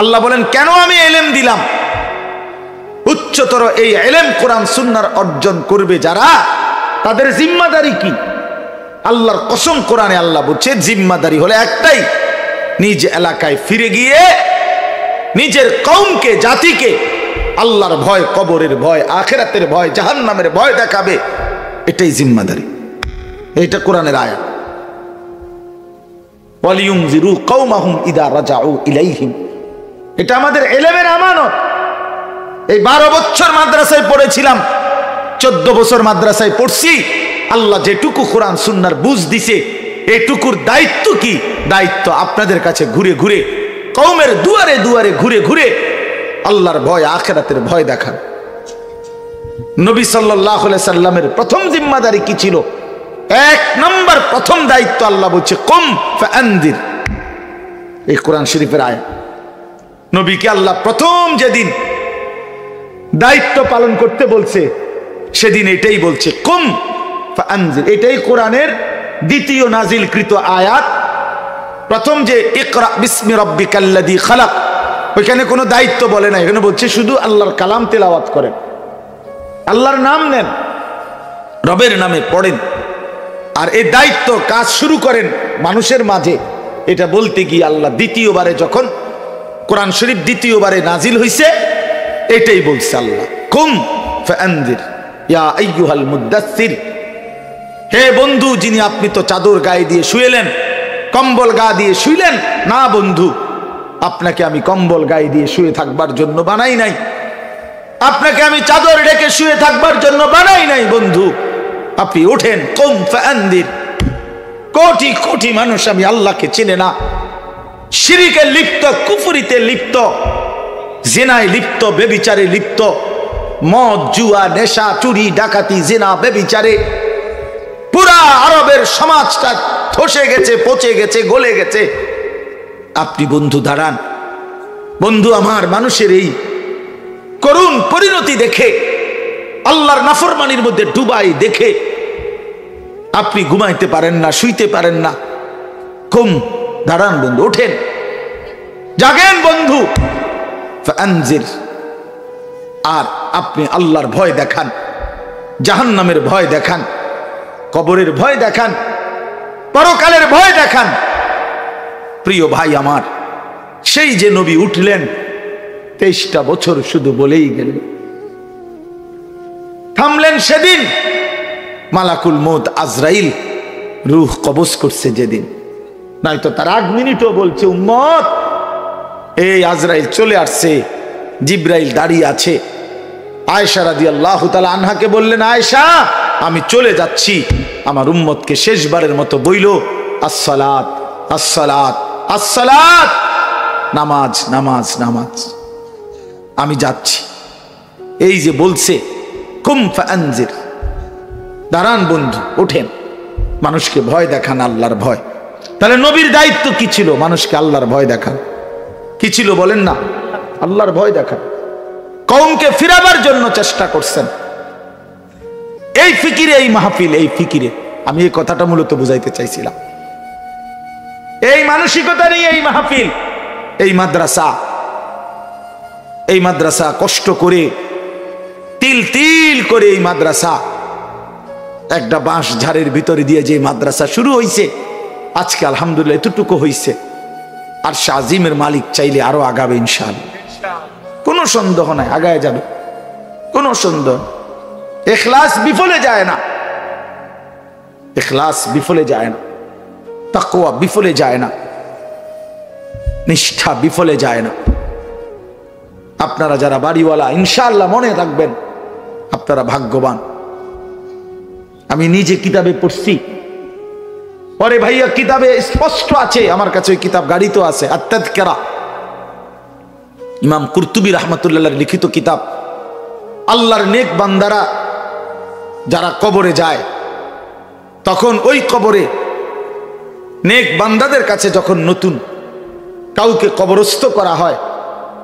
আল্লাহ বলেন, কেন আমি ইলম দিলাম? উচ্চতর এই ইলম কোরআন সুন্নাহর অর্জন করবে যারা, তাদের জিম্মাদারি কি? আল্লাহর কসম, কোরআনে আল্লাহ বলছে জিম্মাদারি হলো একটাই, নিজ এলাকায় ফিরে গিয়ে নিজের কওমকে, জাতিকে আল্লাহর ভয়, কবরের ভয়, আখিরাতের ভয়, জাহান্নামের ভয় দেখাবে। এটাই জিম্মাদারি। এটা কোরআনের আয়াত। ওয়ালিয়ুনজিরু কওমাহুম ইযা রাজাউ ইলাইহিম। এটা আমাদের ইলমের আমানত। এই 12 বছর মাদ্রাসায় পড়েছিলাম, 14 বছর মাদ্রাসায় পড়ছি। আল্লাহ যেটুকু কোরআন সুন্নাহর বুঝ দিছে, এটুকুর দায়িত্ব কি? দায়িত্ব আপনাদের কাছে ঘুরে ঘুরে, কওমের দুয়ারে দুয়ারে ঘুরে ঘুরে আল্লাহর ভয়, আখিরাতের ভয় দেখান। নবী সাল্লাল্লাহু আলাইহি সাল্লামের প্রথম জিম্মাদারি কি ছিল? 1 নম্বর প্রথম দায়িত্ব আল্লাহ বলছে কুম ফাআনদির। এই কোরআন শরীফের আয়াত। নবীকে আল্লাহ প্রথম যেদিন দায়িত্ব পালন করতে বলছে, সেদিন এটাই বলছে কুম ফাআনজির। এটাই কোরআনের দ্বিতীয় নাজিলকৃত আয়াত, প্রথম যে ইকরা বিসমি রাব্বিকাল্লাযী খালাক, ওইখানে কোনো দায়িত্ব বলে না, এখানে বলছে শুধু আল্লাহর কালাম তেলাওয়াত করেন, আল্লাহর নাম নেন, রবের নামে পড়েন, আর এই দায়িত্ব কাজ শুরু করেন মানুষের মাঝে। এটা বলতে গিয়ে আল্লাহ দ্বিতীয়বারে যখন কোরআন শরীফ দ্বিতীয়বারে নাজিল হইছে, এটাই বলছে আল্লাহ, কুম ফাআনজির ইয়া আইয়ুহাল মুদাসসির, হে বন্ধু যিনি আপনি তো চাদর গায়ে দিয়ে শুয়েলেন, কম্বল গা দিয়ে শুইলেন না বন্ধু, আপনাকে আমি কম্বল গায়ে দিয়ে শুয়ে থাকবার জন্য বানাই নাই, আপনাকে আমি চাদর ঢেকে শুয়ে থাকবার জন্য বানাই নাই বন্ধু, আপনি ওঠেন, কুম ফাআনজির। কোটি কোটি মানুষ আমি আল্লাহকে চেনে না, শিরকে লিপ্ত, কুফরিতে লিপ্ত, জিনায় লিপ্ত, বেবিচারে লিপ্ত, মদ জুয়া নেশা চুরি ডাকাতি জিনা বেবিচারে পুরা আরবের সমাজটা ধসে গেছে, পচে গেছে, গলে গেছে। আপনি বন্ধু দাঁড়ান, বন্ধু আমার, মানুষের এই করুণ পরিণতি দেখে, আল্লাহর নাফরমানির মধ্যে ডুবাই দেখে আপনি ঘুমাইতে পারেন না, শুইতে পারেন না। কুম, দাঁড়ান বন্ধু, ওঠেন, জাগেন বন্ধু, ফাআনজির। আর আপনি আল্লাহর ভয় দেখান, জাহান্নামের ভয় দেখান, কবরের ভয় দেখান, পরকালের ভয় দেখান। প্রিয় ভাই আমার, সেই যে নবী উঠলেন 23টা বছর শুধু বলেই গেলেন, থামলেন সেদিন মালাকুল মউত আজরাইল রূহ কবজ করছে যেদিন, নয়তো তার 8 মিনিটও বলছে উম্মত এই আজরাইল চলে আসছে, জিব্রাইল দাঁড়িয়ে আছে। আয়েশা রাদিয়াল্লাহু তাআলা আনহাকে বললেন, আয়েশা আমি চলে যাচ্ছি, আমার উম্মতকে শেষবারের মতো বইলো আসসালাত আসসালাত আসসালাত, নামাজ নামাজ নামাজ, আমি যাচ্ছি। এই যে বলছে কুম ফাআনজির, দাঁড়ান বন্ধু, ওঠেন, মানুষকে ভয় দেখান, আল্লাহর ভয়। তাহলে নবীর দায়িত্ব কি ছিল? মানুষকে আল্লাহর ভয় দেখান। কি ছিল বলেন না? আল্লাহর ভয় দেখান। কওমকে ফিরাবার জন্য চেষ্টা করছেন। এই ফিকিরে, এই মাহফিল, এই ফিকিরে আমি এই কথাটা মূলত বুঝাইতে চাইছিলাম। এই মানসিকতা নিয়ে এই মাহফিল, এই মাদ্রাসা কষ্ট করে তিল তিল করে এই মাদ্রাসা, একটা বাঁশ ঝাড়ের ভিতরে দিয়ে যে মাদ্রাসা শুরু হয়েছে, আজকে আলহামদুলিল্লাহ এতটুকু হয়েছে। আর শাজিমের মালিক চাইলে আরো আগাবে ইনশাআল্লাহ, কোনো সন্দেহ নাই, আগায় যাবে, কোনো সন্দেহ। ইখলাস বিফলে যায় না, ইখলাস বিফলে যায় না, তাকওয়া বিফলে যায় না, নিষ্ঠা বিফলে যায় না। আপনারা যারা বাড়িওয়ালা, ইনশাআল্লাহ মনে রাখবেন আপনারা ভাগ্যবান। আমি নিজে কিতাবে পড়ছি, পরে ভাইয়া কিতাবে স্পষ্ট আছে, আমার কাছে ওই কিতাব গাড়িতেও আছে, আত-তাযকিরা, ইমাম কুরতুবী রাহমাতুল্লাহর লিখিত কিতাব। আল্লাহর নেক বান্দারা যারা কবরে যায়, তখন ওই কবরে নেক বান্দাদের কাছে যখন নতুন কাউকে কবরস্থ করা হয়,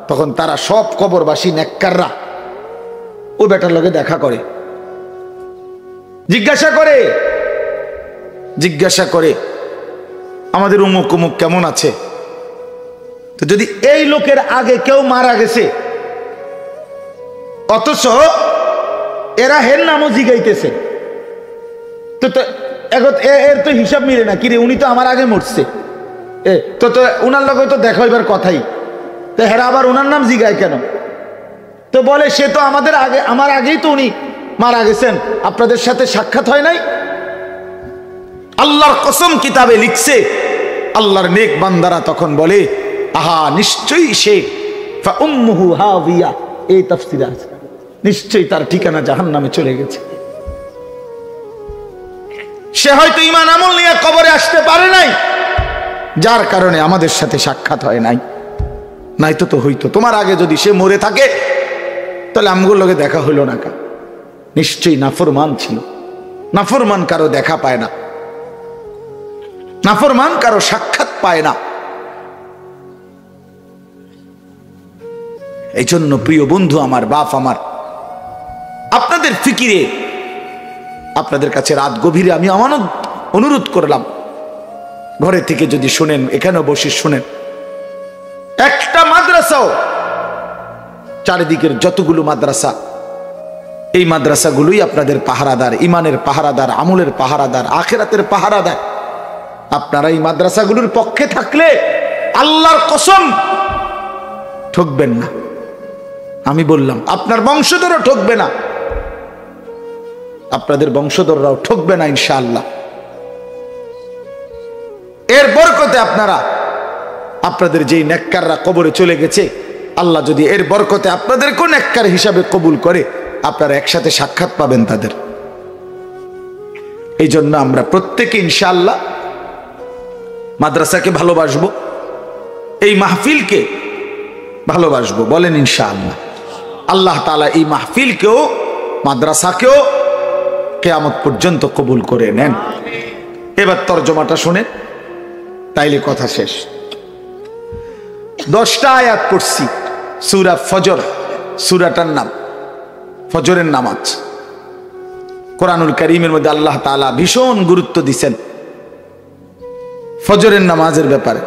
তখন তারা সব কবরবাসী নেককাররা ও বেটার লগে দেখা করে, জিজ্ঞাসা করে আমাদের অমুক অমুক কেমন আছে। তো যদি এই লোকের আগে কেউ মারা গেছে, অথচ এরা হের নামও জিগাইতেছে, তো এর তো হিসাব মিলে না, কিরে উনি তো আমার আগে মরছে, তো উনার লগে তো দেখা হইবার কথাই, তো হেরা আবার উনার নাম জিগায় কেন? তো বলে সে তো আমাদের আগে, আমার আগেই তো উনি মারা গেছেন, আপনাদের সাথে সাক্ষাৎ হয় নাই। আল্লাহর কসম কিতাবে লিখছে, আল্লাহর নেক বান্দারা তখন বলে, আহা নিশ্চয়ই সে ফাউম্মুহু হাবিয়া, এই তাফসীরে আছে, নিশ্চয়ই তার ঠিকানা জাহান্নামে চলে গেছে। সে হয়তো ঈমান আমল নিয়ে কবরে আসতে পারে নাই, যার কারণে আমাদের সাথে সাক্ষাৎ হয় নাই, নাইতো তো হইতো। তোমার আগে যদি সে মরে থাকে, তাহলে আমগুলোর লগে দেখা হইল না কা? নিশ্চয়ই নাফরমান ছিল। নাফরমান কারো দেখা পায় না, নাফরমান কারো সাক্ষাৎ পায় না। এই জন্য প্রিয় বন্ধু আমার, বাপ আমার, আপনাদের ফিকিরে, আপনাদের কাছে রাত গভীরে আমি আমানত অনুরোধ করলাম, ঘরে থেকে যদি শুনেন, এখানেও বসে শুনেন, একটা মাদ্রাসাও, চারিদিকের যতগুলো মাদ্রাসা, এই মাদ্রাসাগুলোই আপনাদের পাহারাদার, ইমানের পাহারাদার, আমলের পাহারাদার, আখিরাতের পাহারাদার। আপনারা এই মাদ্রাসাগুলোর পক্ষে থাকলে আল্লাহর কসম ঠকবেন না। আমি বললাম আপনার বংশধরও ঠকবে না, আপনাদের বংশধররাও ঠকবে না ইনশাআল্লাহ। এর বরকতে আপনারা, আপনাদের যেই নেককাররা কবরে চলে গেছে, আল্লাহ যদি এর বরকতে আপনাদেরকেও নেককার হিসাবে কবুল করে, আপনারা একসাথে সাক্ষাৎ পাবেন তাদের। এই জন্য আমরা প্রত্যেকে ইনশাআল্লাহ মাদ্রাসাকে ভালোবাসবো, এই মাহফিলকে ভালোবাসবো, বলেন ইনশাআল্লাহ। আল্লাহ তাআলা এই মাহফিলকেও, মাদ্রাসাকেও কিয়ামত পর্যন্ত কবুল করে নেন। এবার তরজমাটা শুনেন, তাইলে কথা শেষ। 10টা আয়াত পড়ছি, সূরা ফজর, সূরাটার নাম ফজরের নামাজ। কোরআনুল কারীমের মধ্যে আল্লাহ তাআলা ভীষণ গুরুত্ব দিয়েছেন ফজরের নামাজের ব্যাপারে।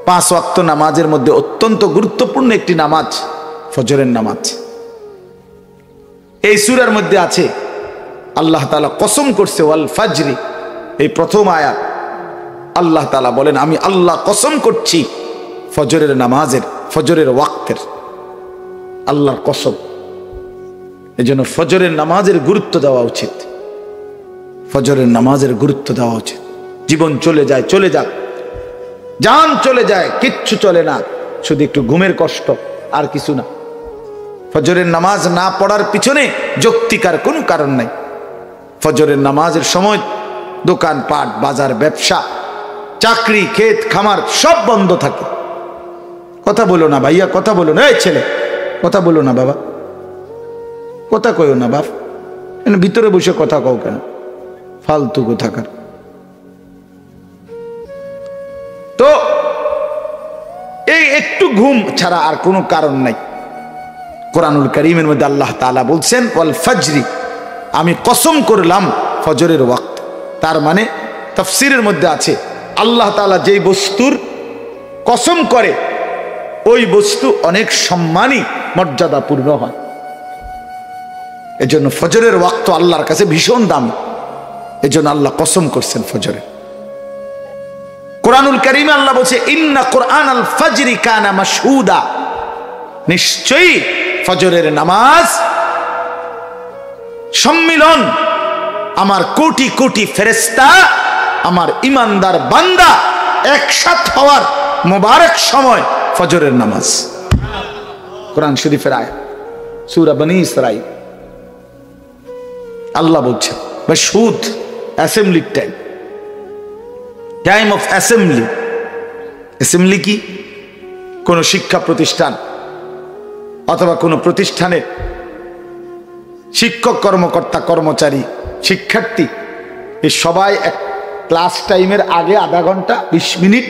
5 ওয়াক্ত নামাজের মধ্যে অত্যন্ত গুরুত্বপূর্ণ একটি নামাজ ফজরের নামাজ। এই সূরার মধ্যে আছে, আল্লাহ তাআলা কসম করছে ওয়াল ফাজরি, এই প্রথম আয়াত আল্লাহ তাআলা বলেন আমি আল্লাহ কসম করছি ফজরের নামাজের, ফজরের ওয়াক্তের, আল্লাহর কসম। এজন্য ফজরের নামাজের গুরুত্ব দেওয়া উচিত, ফজরের নামাজের গুরুত্ব দেওয়া উচিত। জীবন চলে যায়, চলে যাক, জান চলে যায়, কিচ্ছু চলে না, শুধু একটু ঘুমের কষ্ট, আর কিছু না। ফজরের নামাজ না পড়ার পিছনে যৌক্তিকার কোনো কারণ নাই। ফজরের নামাজের সময় দোকানপাট, বাজার, ব্যবসা, চাকরি, ক্ষেত, খামার সব বন্ধ থাকে। কথা বলো না ভাইয়া, কথা বলো না, এই ছেলে কথা বলো না, বাবা কথা কইও না, বাপ ভিতরে বসে কথা কও কেন, ফালতু কোথাকার। তো এই একটু ঘুম ছাড়া আর কোনো কারণ নাই। কোরআনুল কারীমের মধ্যে আল্লাহ তাআলা বলছেন ওয়াল ফাজরি, আমি কসম করলাম ফজরের ওয়াক্ত। তার মানে তাফসীরের মধ্যে আছে আল্লাহ তাআলা যেই বস্তুর কসম করে ওই বস্তু অনেক সম্মানী, মর্যাদাপূর্ণ হয়। এজন্য ফজরের ওয়াক্ত আল্লাহর কাছে ভীষণ দামি, এজন্য আল্লাহ কসম করছেন ফজরে। কোরআনুল কারীমে আল্লাহ বলছে ইন্না কুরআনাল ফাজরি কানা মাশহুদা, নিশ্চয়ই ফজরের নামাজ সম্মিলন, আমার কোটি কোটি ফেরেশতা, আমার ঈমানদার বান্দা একসাথ হওয়ার মোবারক সময় ফজরের নামাজ। কোরআন শরীফের আয়াত, সূরা বনী ইসরাঈল। আল্লাহ বলছেন মাশহুদ, assembly time, time of assembly. Assembly কি? কোন শিক্ষা প্রতিষ্ঠান অথবা কোন প্রতিষ্ঠানের শিক্ষক, কর্মকর্তা, কর্মচারী, শিক্ষার্থী, এই সবাই এক ক্লাস টাইমের আগে আধা ঘন্টা 20 মিনিট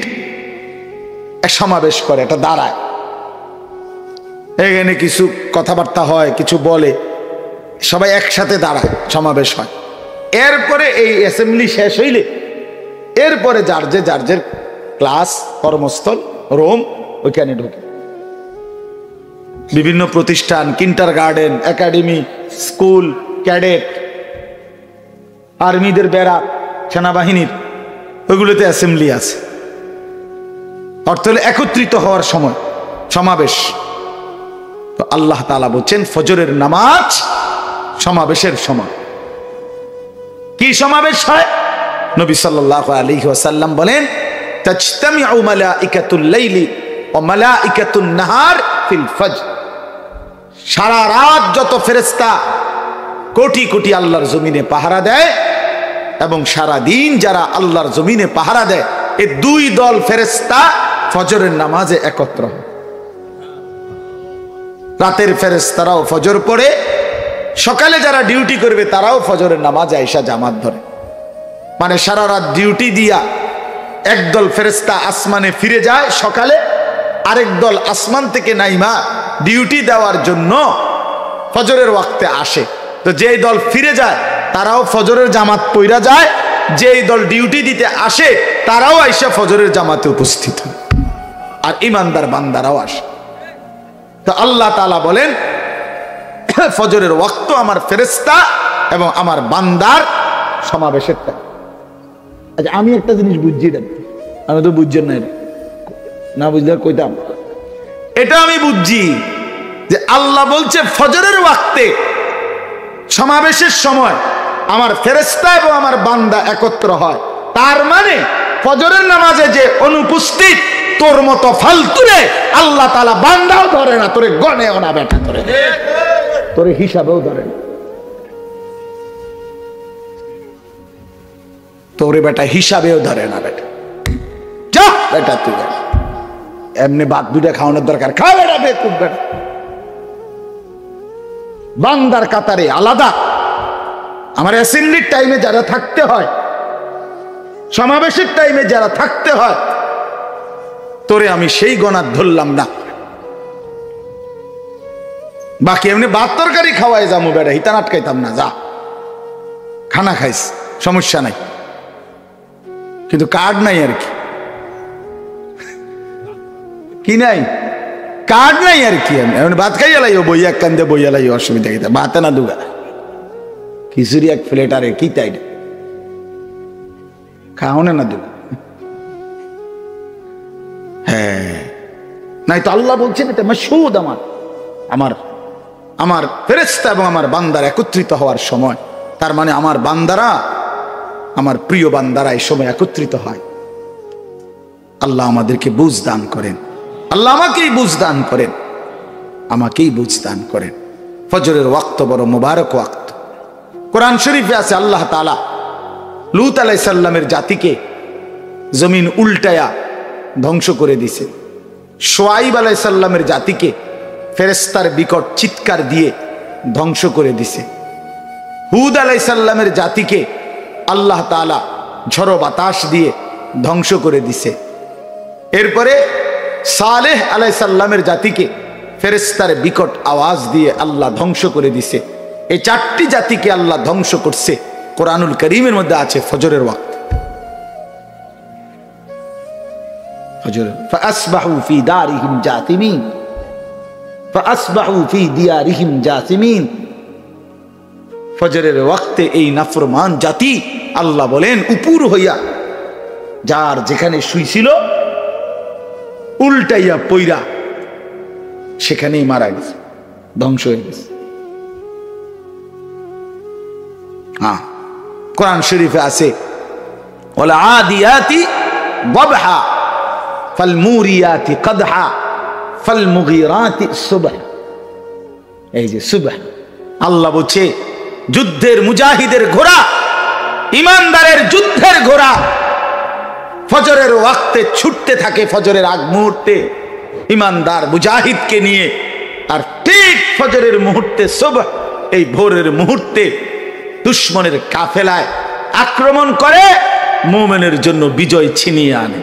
এক সমাবেশ করে, এটা দাঁড়ায়, এখানে কিছু কথাবার্তা হয়, কিছু বলে, সবাই একসাথে দাঁড়ায়, সমাবেশ হয়। এরপরে এই অ্যাসেম্বলি শেষ হইলে এরপরে যার যে ক্লাস, কর্মস্থল, রুম, ওইখানে ঢুকে। বিভিন্ন প্রতিষ্ঠান, কিন্ডার গার্ডেন, একাডেমি, স্কুল, ক্যাডেট, আর্মিদের বেড়া, সেনাবাহিনীর, ওইগুলোতে অ্যাসেম্বলি আছে। অর্থ হলো একত্রিত হওয়ার সময়, সমাবেশ। তো আল্লাহ তাআলা বলছেন ফজরের নামাজ সমাবেশের সময়। কি সমাবেশ হয়? নবী সাল্লাল্লাহু আলাইহি ওয়াসাল্লাম বলেন তাজতামিউ মালাইকাতুল লাইলি ওয়া মালাইকাতুন নাহার ফিল ফজর। সারা রাত যত ফেরেশতা কোটি কোটি আল্লাহর জমিনে পাহারা দেয়, এবং সারা দিন যারা আল্লাহর জমিনে পাহারা দেয়, এই দুই দল ফেরেশতা ফজরের নামাজে একত্র হয়। রাতের ফেরেশতারাও ফজর পড়ে, সকালে যারা ডিউটি করবে তারাও ফজরের নামাজে আইসা জামাত ধরে। মানে সারা রাত ডিউটি দিয়া একদল ফেরেশতা আসমানে ফিরে যায় সকালে, আরেক দল আসমান থেকে নাইমা ডিউটি দেওয়ার জন্য ফজরের ওয়াক্তে আসে। তো যেই দল ফিরে যায় তারাও ফজরের জামাত পইরা যায়, যেই দল ডিউটি দিতে আসে তারাও আইসা ফজরের জামাতে উপস্থিত হয়, আর ইমানদার বান্দারাও আসে। তো আল্লাহ তাআলা বলেন ফজরের ওয়াক্ত আমার ফেরেশতা এবং আমার বান্দার সমাবেশের টাইম। আচ্ছা আমি একটা জিনিস বুঝছি, আমি তো বুঝছেন না, এটা না বুঝলে কইতাম। এটা আমি বুঝছি যে আল্লাহ বলছে ফজরের ওয়াক্তে সমাবেশের সময় আমার ফেরেশতা এবং আমার বান্দা একত্র হয়। তার মানে ফজরের নামাজে যে অনুপস্থিত তোর মতো ফালতুরে আল্লাহ তাআলা বান্দাও ধরে না, তোরে গনেও না বেটা, তোরে হিসাবেও ধরে না, তোরে বেটা হিসাবেও ধরে না বেটা। যা বেটা তুই এমনি ভাত দুটা খাওয়ানোর দরকার, খা বেটা বেকুব বেটা। বান্দার কাতারে আলাদা, আমার অ্যাসেম্বলির টাইমে যারা থাকতে হয়, সমাবেশের টাইমে যারা থাকতে হয়, তোরে আমি সেই গণাত ধরলাম না। বাকি এমনি ভাত তরকারি খাওয়াই যাবো বেটা, হিতান আটকাইতাম না, যা খানা খাইস সমস্যা নাই, কিন্তু কার্ড নাই আর কি নাই, কার্ড নাই আর কি। আমি ভাত খাইয়া লাইও বইয়া কান্দে বইয়া লাইও, অসুবিধা কি ভাতে না দুগা খিচুড়ি এক প্লেট, আরে কি তাই খাও না দুগা। হ্যাঁ নাই তো আল্লাহ বলছেন এটা মাসহুদ, আমার ফেরেশতা এবং আমার বান্দার একত্রিত হওয়ার সময়। তার মানে আমার বান্দারা, আমার প্রিয় বান্দারা এই সময় একত্রিত হয়। আল্লাহ আমাদেরকে বুঝ দান করেন, আল্লাহ আমাকেই বুঝ দান করেন, আমাকেই বুঝ দান করেন। ফজরের ওয়াক্ত বড় মুবারক ওয়াক্ত। কোরআন শরীফে আছে আল্লাহ তাআলা লূত আলাইহিস সালামের জাতিকে জমিন উল্টায়া ধ্বংস করে দিছে। শুআয়ব আলাইহিস সালামের জাতিকে ফেরেশতার বিকট চিৎকার দিয়ে ধ্বংস করে দিছে। হুদ আলাইহিস সালামের জাতিকে আল্লাহ তাআলা ঝড়ো বাতাস দিয়ে ধ্বংস করে দিছে। এরপরে সালেহ আলাইহিস সালামের জাতিকে ফেরেশতার বিকট আওয়াজ দিয়ে আল্লাহ ধ্বংস করে দিছে। এই চারটি জাতিকে আল্লাহ ধ্বংস করছে। কোরআনুল কারীমের মধ্যে আছে ফজরের ওয়াক্ত। ফজর ফাসবাহু ফি দারিহিম জাতিমিন, ফাসবাহু ফি দিয়ারিহিম জাতিমিন। ফজরের ওয়াক্তে এই নাফরমান জাতি আল্লাহ বলেন উপুর হইয়া যার যেখানে শুইছিল উল্টাইয়া পইরা সেখানেই মারা গেছে, ধ্বংস হয়ে গেছে। হ্যাঁ কোরআন শরীফে আছে ওয়াল আদিয়াতি দবহা ফাল মুরিয়াতি কদহা ফাল মুগীরাতি সুবহ। এই যে সুবহ, আল্লাহ বলছে যুদ্ধের মুজাহিদের ঘোড়া, ইমানদারের যুদ্ধের ঘোড়া ফজরের ওয়াক্তে ছুটতে থাকে। ফজরের আগ মুহূর্তে ইমানদার মুজাহিদকে নিয়ে, আর ঠিক ফজরের মুহূর্তে সুবহ, এই ভোরের মুহূর্তে দুশমনের কাফেলায় আক্রমণ করে মুমিনের জন্য বিজয় ছিনিয়ে আনে।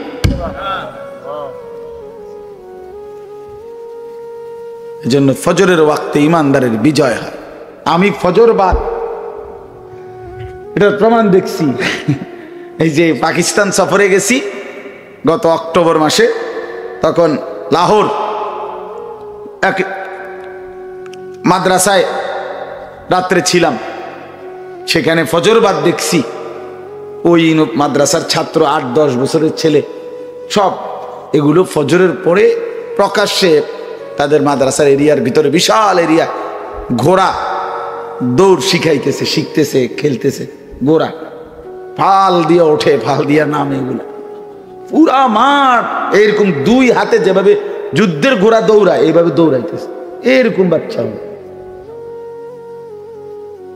এজন্য ফজরের ওয়াক্তে ইমানদারের বিজয় হয়। আমি ফজরবাদ এটার প্রমাণ দেখছি। এই যে পাকিস্তান সফরে গেছি গত অক্টোবর মাসে, তখন লাহোর এক মাদ্রাসায় রাত্রে ছিলাম, সেখানে ফজরবাদ দেখছি। ওই মাদ্রাসার ছাত্র 8-10 বছরের ছেলে সব এগুলো ফজরের পরে প্রকাশ্যে তাদের মাদ্রাসার এরিয়ার ভিতরে বিশাল এরিয়া ঘোড়া দৌড় শিখাইতেছে, শিখতেছে, খেলতেছে। ঘোড়া ফাল দিয়ে ওঠে, ফাল দিয়া নামে, এগুলা পুরা মাঠ এরকম দুই হাতে যেভাবে যুদ্ধের ঘোড়া দৌড়ায় এইভাবে দৌড়াইতেছে। এরকম বাচ্চা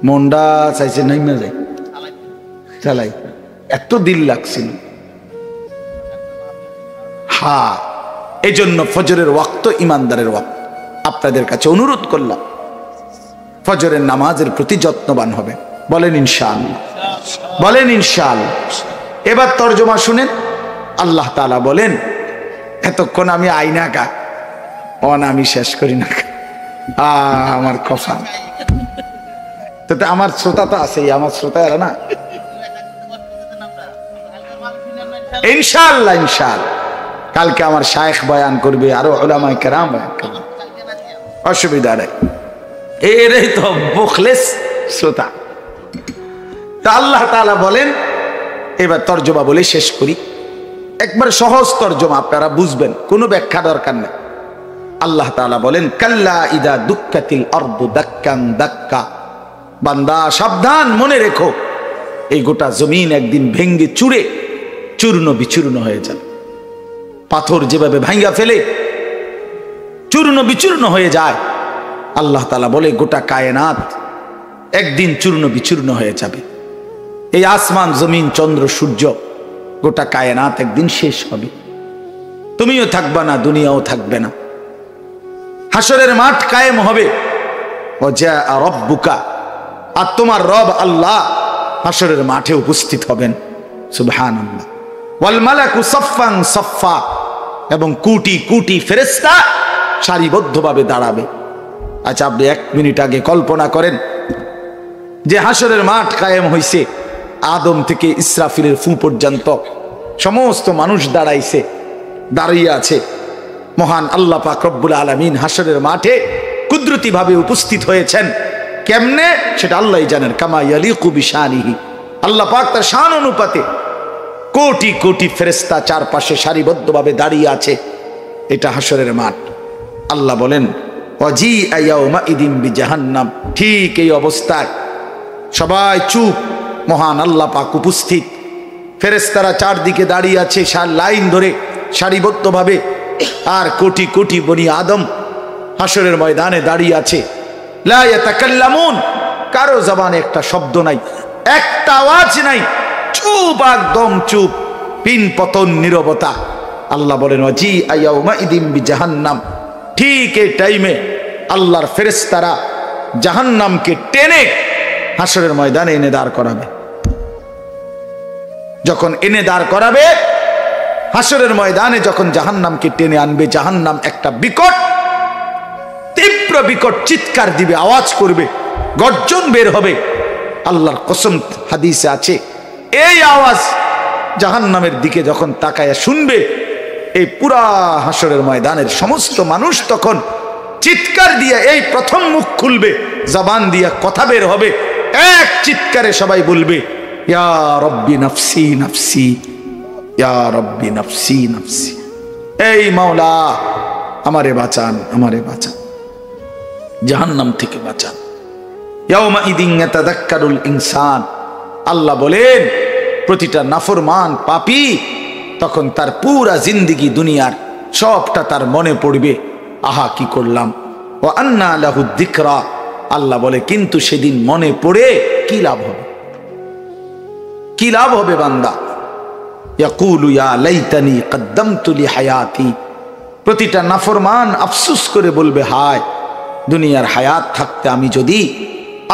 মন্ডা চাইছে নাইমা যায় চালাই, এত দিল লাগছিল। হ্যাঁ এই জন্য ফজরের ওয়াক্ত ইমানদারের ওয়াক্ত। আপনাদের কাছে অনুরোধ করলাম ফজরের নামাজের প্রতি যত্নবান হবে। বলেন ইনশাআল্লাহ, বলেন ইনশাআল্লাহ। এবার তরজমা শুনেন। আল্লাহ তাআলা বলেন এতক্ষণ আমি আইনা কা অন আমি শেষ করি না, আমার কফা তো আমার শ্রোতা তো আছেই, আমার শ্রোতা এরা না ইনশাআল্লাহ ইনশাআল্লাহ কালকে আমার শায়েখ বয়ান করবে, আরো উলামায়ে কেরাম বয়ান করবে, অসুবিধা নেই। এরই তো মুখলেস শ্রোতা। তা আল্লাহ তাআলা বলেন, এবার তর্জমা বলে শেষ করি, একবার সহজ তর্জমা আপনারা বুঝবেন, কোনো ব্যাখ্যা দরকার নেই। আল্লাহ তাআলা বলেন, কাল্লা ইদা দুক্কাতিল আরদু দাক্কান দাক্কা, বান্দা সাবধান, মনে রেখো এই গোটা জমিন একদিন ভেঙ্গে চুরে চূর্ণ বিচূর্ণ হয়ে যাবে। পাথর যেভাবে ভাঙ্গা ফেলে চূর্ণ বিচূর্ণ হয়ে যায়, আল্লাহ তাআলা বলে গোটা কায়নাত একদিন চূর্ণ বিচূর্ণ হয়ে যাবে। এই আসমান জমিন চন্দ্র সূর্য গোটা কায়নাত একদিন শেষ হবে, তুমিও থাকবা না, দুনিয়াও থাকবে না। হাসরের মাঠ কায়েম হবে, ওয়া রাব্বুকা, আর তোমার রব আল্লাহ হাসরের মাঠে উপস্থিত হবেন। সুবহানাল্লাহ। ওয়াল মালাকু সাফফান সাফফা, এবং কোটি কোটি ফেরেশতা সারিবদ্ধভাবে দাঁড়াবে। আচ্ছা, আপনি 1 মিনিট আগে কল্পনা করেন যে হাসরের মাঠ কায়েম হইছে, আদম থেকে ইসরাফিলের ফু পর্যন্ত সমস্ত মানুষ দাঁড়িয়ে আছে। মহান আল্লাহ পাক রব্বুল আলামিন হাসরের মাঠে কুদরতি ভাবে উপস্থিত হয়েছেন। কেমনে সেটা আল্লাহই জানেন। কামা ইয়ালিকু বিশানিহি, আল্লাহ পাক তার শান অনুপাতে কোটি কোটি ফেরেশতা চারপাশে সারিবদ্ধভাবে দাঁড়িয়ে আছে। এটা হাসরের মাঠ। আল্লাহ বলেন, ওয়াজিআ ইয়াউমা ইদিন বিজাহান্নাম, ঠিক এই অবস্থায় সবাই চুপ, মহান আল্লাহ পাক উপস্থিত, ফেরেশতারা চারদিকে দাঁড়িয়ে আছে লাইন ধরে সারিবদ্ধভাবে, আর কোটি কোটি বনি আদম হাসরের ময়দানে দাঁড়িয়ে আছে। লা ইয়াতাকাল্লামুন, কারো জবানে একটা শব্দ নাই, একটা আওয়াজ নাই, চুপ, একদম চুপ, পিন পতন নীরবতা। আল্লাহ বলেন, ওয়াজিআ ইয়াউমা ইদিন বিজাহান্নাম, ঠিক এই টাইমে আল্লাহর ফেরেশতারা জাহান্নামকে টেনে হাসরের ময়দানে এনে দাঁড় করাবে। যখন এনে দাঁড় করাবে হাসরের ময়দানে, যখন জাহান্নামকে টেনে আনবে, জাহান্নাম একটা বিকট, তীব্র বিকট চিৎকার দিবে, আওয়াজ করবে, গর্জন বের হবে। আল্লাহর কসম, হাদিসে আছে, এই আওয়াজ জাহান্নামের দিকে যখন তাকায়া শুনবে, এই পুরা হাসরের ময়দানের সমস্ত মানুষ তখন চিৎকার দিয়ে এই প্রথম মুখ খুলবে, জবান দিয়ে কথা বের হবে, এক চিৎকারে সবাই বলবে, ইয়া রব্বি নফসি নফসি, ইয়া রব্বি নফসি নফসি, এই মাওলা আমারে বাঁচান, আমারে বাঁচান, জাহান্নাম থেকে বাঁচান। ইয়াউমা ইদিন ইয়াতাযাক্কারুল ইনসান, আল্লাহ বলেন প্রতিটা নাফরমান পাপী তখন তার পুরা জিন্দেগি দুনিয়ার সবটা তার মনে পড়বে, আহা কি করলাম। ওয়া আন্না লাহু যিকরা, আল্লাহ বলে কিন্তু সেদিন মনে পড়ে কি লাভ হবে, কি লাভ হবে বান্দা। ইয়াকুলু ইয়া লাইতানি কদ্দামতু লিহায়াতি, প্রতিটা নাফরমান আফসোস করে বলবে, হায় দুনিয়ার হায়াত থাকতে আমি যদি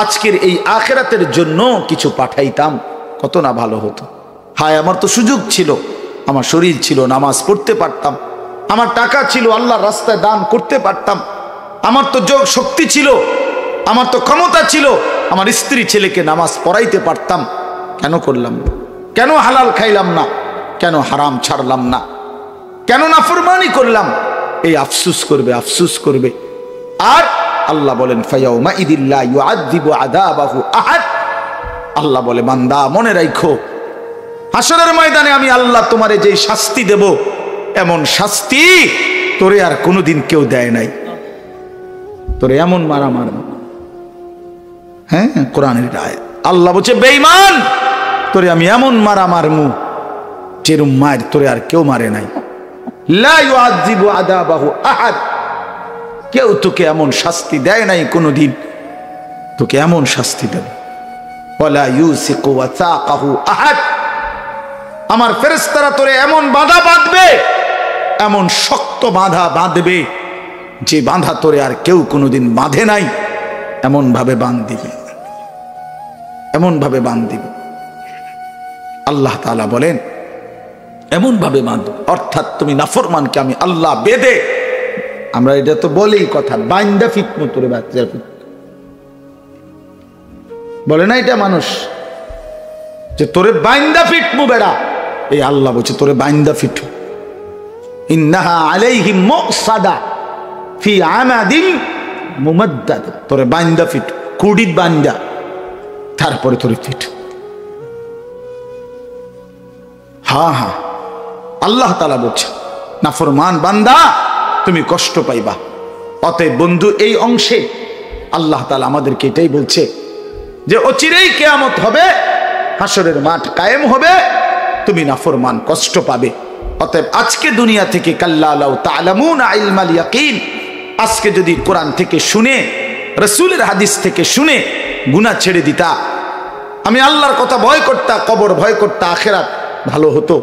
আজকের এই আখিরাতের জন্য কিছু পাঠাইতাম কত না ভালো হতো। হায় আমার তো সুযোগ ছিল, আমার শরীর ছিল, নামাজ পড়তে পারতাম, আমার টাকা ছিল, আল্লাহর রাস্তায় দান করতে পারতাম, আমার তো যোগ শক্তি ছিল, আমার তো ক্ষমতা ছিল, আমার স্ত্রী ছেলেকে নামাজ পড়াইতে পারতাম, কেন করলাম না? কেন হালাল খাইলাম না? কেন হারাম ছাড়লাম না? কেন নাফরমানি করলাম? এই আফসোস করবে, আফসোস করবে। আর আল্লাহ বলেন, ফায়াউমা ইদিল্লা ইউআযযিবু আযাবাহু আহাদ, আল্লাহ বলে বান্দা মনে রাখো হাসরের ময়দানে আমি আল্লাহ তোমারে যে শাস্তি দেব, এমন শাস্তি তোরে আর কোনোদিন কেউ দেয় নাই। তোরে এমন মারা মারব, হ্যাঁ কোরআনের আয়াত। আল্লাহ বলছে, বেঈমান তোরে আমি এমন মারা মারমু যেরম মার তোরে আর কেউ মারে নাই। লা ইউআযযিবু আযাবাহু আহাদ, কেউ তোকে এমন শাস্তি দেয় নাই কোনোদিন, তোকে এমন শাস্তি দেবে। ওয়ালা ইউসিকু ওয়াসাকাহু আহাদ, আমার ফেরেশতারা তোরে এমন বাঁধা বাঁধবে, এমন শক্ত বাঁধা বাঁধবে যে বাঁধা তোরে আর কেউ কোনোদিন বাঁধে নাই, এমন ভাবে বাঁধ দিবে, এমন ভাবে বাঁধ দিবে। আল্লাহ তাআলা বলেন এমন ভাবে বাঁধ, অর্থাৎ তুমি নাফরমানকে আমি আল্লাহ বেঁধে, আমরা এটা তো বলেই কথা, বাইন্দা ফিটমু তোরে বাচ্চা বলে না এটা মানুষ, যে তোরে বাইন্দা ফিটমু বেড়া, এই আল্লাহ বলছে তোরে বাইন্দা ফিটু, ইন্নাহা আলাইহিম মুসাদা ফি আমাদিন মুমাদ্দাদ, তোরে বাইন্দা ফিটু, কুড়িত বান্দা, তারপরে তোরে ফিটু। হ্যাঁ হ্যাঁ, আল্লাহ তাআলা বলছে নাফরমান বান্দা তুমি কষ্ট পাইবা। অতএব বন্ধু, এই অংশে আল্লাহ তাআলা আমাদেরকে এটাই বলছে যে অচিরেই কিয়ামত হবে, হাসরের মাঠ কায়েম হবে, তুমি নাফরমান কষ্ট পাবে। অতএব আজকে দুনিয়া থেকে কাল্লা লাউ তা'লামুনা ইলমাল ইয়াকিন, আজকে যদি কোরআন থেকে শুনে, রাসূলের হাদিস থেকে শুনে গুনাহ ছেড়ে দিতা, আমি আল্লাহর কথা ভয় করতা, কবর ভয় করতা, আখিরাত ভালো হতো,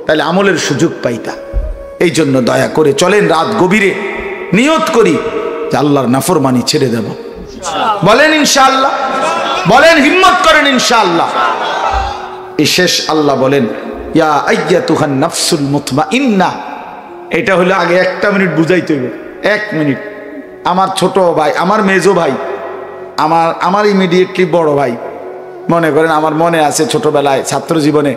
তাহলে আমলের সুযোগ পাইতা। এই জন্য দয়া করে চলেন রাত গভীরে নিয়ত করি যে আল্লাহর নাফরমানি ছেড়ে দেব। বলেন ইনশাআল্লাহ, বলেন হিম্মত করেন ইনশাআল্লাহ। এই শেষ আল্লাহ বলেন ইয়া আইয়াতুহান নাফসুল মুতমাইন্নাহ। এটা হলো আগে 1 মিনিট বুঝাইতে হইবে, 1 মিনিট। আমার ছোট ভাই, আমার মেজো ভাই, আমার ইমিডিয়েটলি বড় ভাই, মনে করেন আমার মনে আছে ছোটবেলায় ছাত্র জীবনে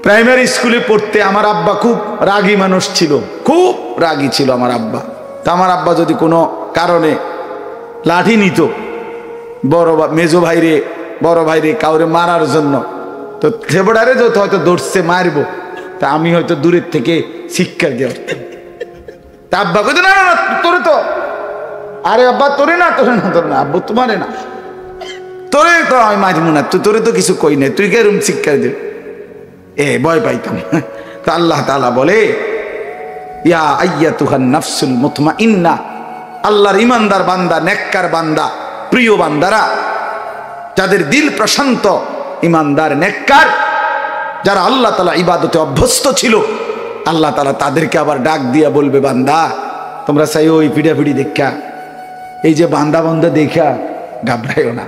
প্রাইমারি স্কুলে পড়তে আমার আব্বা খুব রাগী মানুষ ছিল, খুব রাগী ছিল আমার আব্বা। তা আমার আব্বা যদি কোনো কারণে লাঠি নিত মেজো ভাইরে, বড় ভাইরে কাউরে মারার জন্য, তো থেবড়ারে যত হয়তো দৌড়ছে মারবো, তা আমি হয়তো দূরের থেকে শিক্ষা দিয়ে তা আব্বা কইতো না না তোরে তো, আরে আব্বা তোরে না, তোরে না, তোরে না আব্বু তোমারে না, তোরে তো আমি মারবো না, তোরে তো কিছু কই নাই, তুই কে রুম শিক্ষা দে, ভয় পাইতাম। তো আল্লাহ তাআলা বলে ইয়া আইয়াতুহান নাফসুল মুতমাইন্নাহ, আল্লাহর ইমানদার বান্দা, নেককার বান্দা, প্রিয় বান্দারা, যাদের দিল প্রশান্ত, ইমানদার, নেককার, যারা আল্লাহ তাআলা ইবাদতে অভ্যস্ত ছিল, আল্লাহ তাআলা তাদেরকে আবার ডাক দিয়া বলবে বান্দা তোমরা চাই ওই পিড়াপিড়ি দেখা, এই যে বান্দা বান্দা দেখা ঘাবড়াইও না,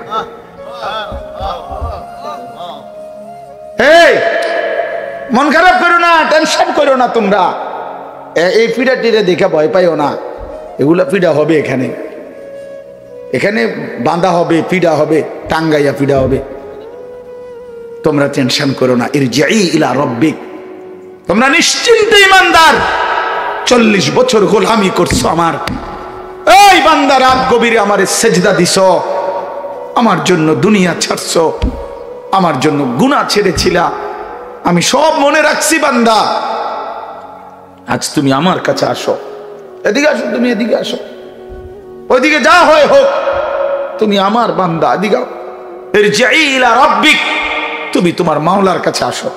এই মন খারাপ করো না, টেনশন করো না, তোমরা এই পিড়া টিড়ে দেখে ভয় পাইও না, এগুলা পিড়া হবে, এখানে এখানে বাঁধা হবে, পিড়া হবে, টাঙ্গাইয়া পিড়া হবে, তোমরা টেনশন করো না। ইরজিই ইলা রাব্বিক, তোমরা নিশ্চিন্ত ইমানদার, 40 বছর গোলামি করছো আমার, এই বান্দা রাত গভীরে আমারে সেজদা দিছো, আমার জন্য দুনিয়া ছাড়ছো, আমার জন্য গুনাহ ছেড়েছিলা, আমি সব মনে রাখছি বান্দা, আজ তুমি আমার কাছে আসো, এদিকে আসো, তুমি এদিকে আসো, ওইদিকে যা হয় হোক, তুমি আমার বান্দা, এদিকে ইরজিই ইলা রাব্বিক, তুমি তোমার মাওলার কাছে আসো,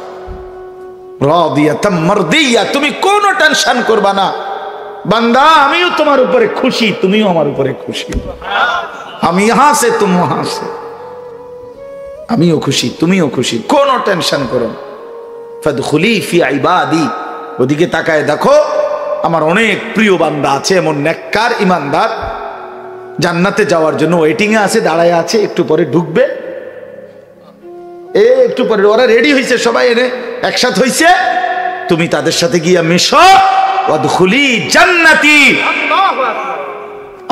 রাদিয়াতাম মারদিয়া, তুমি কোনো টেনশন করবা না বান্দা, আমিও তোমার উপরে খুশি, তুমিও আমার উপরে খুশি, আমি ইহা সে তুম ওহা সে, আমিও খুশি তুমিও খুশি, কোনো টেনশন করো না। ফাদখুলি ফি ইবাদি, ওদিকে তাকায় দেখো আমার অনেক প্রিয় বান্দা আছে, এমন নেককার ইমানদার, জান্নাতে যাওয়ার জন্য ওয়েটিং এ আছে, দাঁড়ায় আছে, একটু পরে ঢুকবে, একটু পরে ওরা রেডি হয়েছে, সবাই এনে একসাথে হয়েছে, তুমি তাদের সাথে গিয়া মেশো, ওয়াদখুলি জান্নাতি,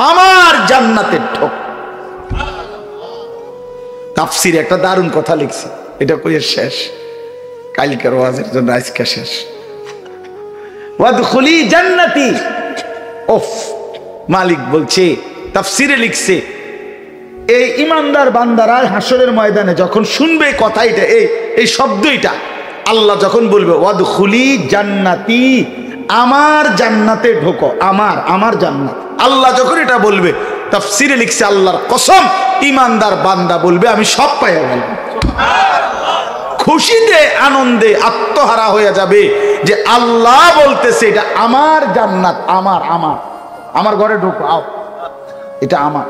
আমার জান্নাতে ঢোক। তাফসীরে একটা দারুণ কথা লিখছে, এটা কইয়ে শেষ, কালকের ওয়াজের জন্য আজকে শেষ। ওয়াদখুলি জান্নাতি, ওফ, মালিক বলছে, তাফসীরে লিখছে, এই ইমানদার বান্দারা হাসরের ময়দানে যখন শুনবে কথা, এটা এই শব্দটা আল্লাহ যখন বলবে ওয়াদখুলি জান্নাতি, আমার জান্নাতে ঢোকো, আমার জান্নাত, আল্লাহ যখন এটা বলবে, তাফসীরে লিখছে আল্লাহর কসম, ইমানদার বান্দা বলবে আমি সব পাইয়া গেলাম, খুশিতে আনন্দে আত্মহারা হয়ে যাবে যে আল্লাহ বলতেছে এটা আমার জান্নাত, আমার ঘরে ঢোকো, আও, এটা আমার।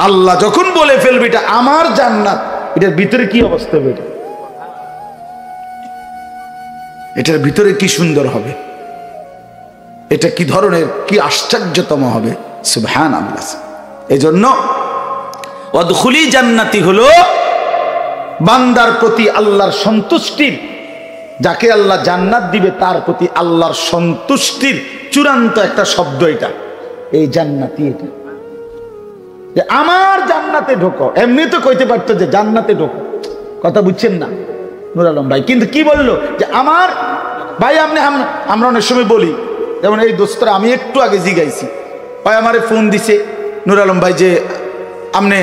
আল্লাহ যখন বলে ফেলবে এটা আমার জান্নাত, এটার ভিতরে কি অবস্থা হবে, এটার ভিতরে কি সুন্দর হবে, এটা কি ধরনের, কি আশ্চর্যতম হবে, সুবহানাল্লাহ। এজন্য ওয়াদখুলি জান্নাতি হলো বান্দার প্রতি আল্লাহর সন্তুষ্টির, যাকে আল্লাহ জান্নাত দিবে তার প্রতি আল্লাহর সন্তুষ্টির চূড়ান্ত একটা শব্দ এটা, এই জান্নাতি, এটা যে আমার জান্নাতে ঢোকো, এমনি তো কইতে পারতো যে জান্নাতে ঢোকো, কথা বুঝছেন না? নূর আলম ভাই। কিন্তু কি বললো যে আমার ভাই আমরা অনেক সময় বলি, যেমন এই দোস্তরা আমি একটু আগে জিগাইছি, ভাই আমারে ফোন দিছে নূর আলম ভাই যে আপনি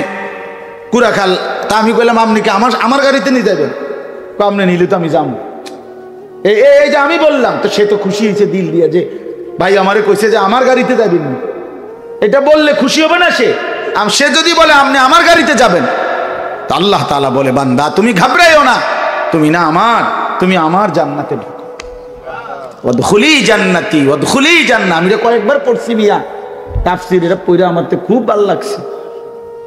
কুড়াখাল, তা আমি বললাম আপনি কি আমার গাড়িতে নিয়ে যাবেন? আপনি নিলে তো আমি যাবো। এই যে আমি বললাম, তো সে তো খুশি হয়েছে দিল দিয়ে যে ভাই আমারে কইছে যে আমার গাড়িতে যাবেন। এটা বললে খুশি হবে না সে? সে যদি বলে আপনি আমার গাড়িতে যাবেন, তো আল্লাহ তাআলা বলে বান্দা তুমি ঘাবড়াইও না, তুমি না আমার, তুমি আমার জান্নাতে ঢুকো। ওয়াদখুলি জান্নাতি ওয়াদখুলি জান্নাহ, আমি কয়েকবার পড়ছি মিয়া তাফসীর, এটা পড়ে আমার তো খুব ভালো লাগছে।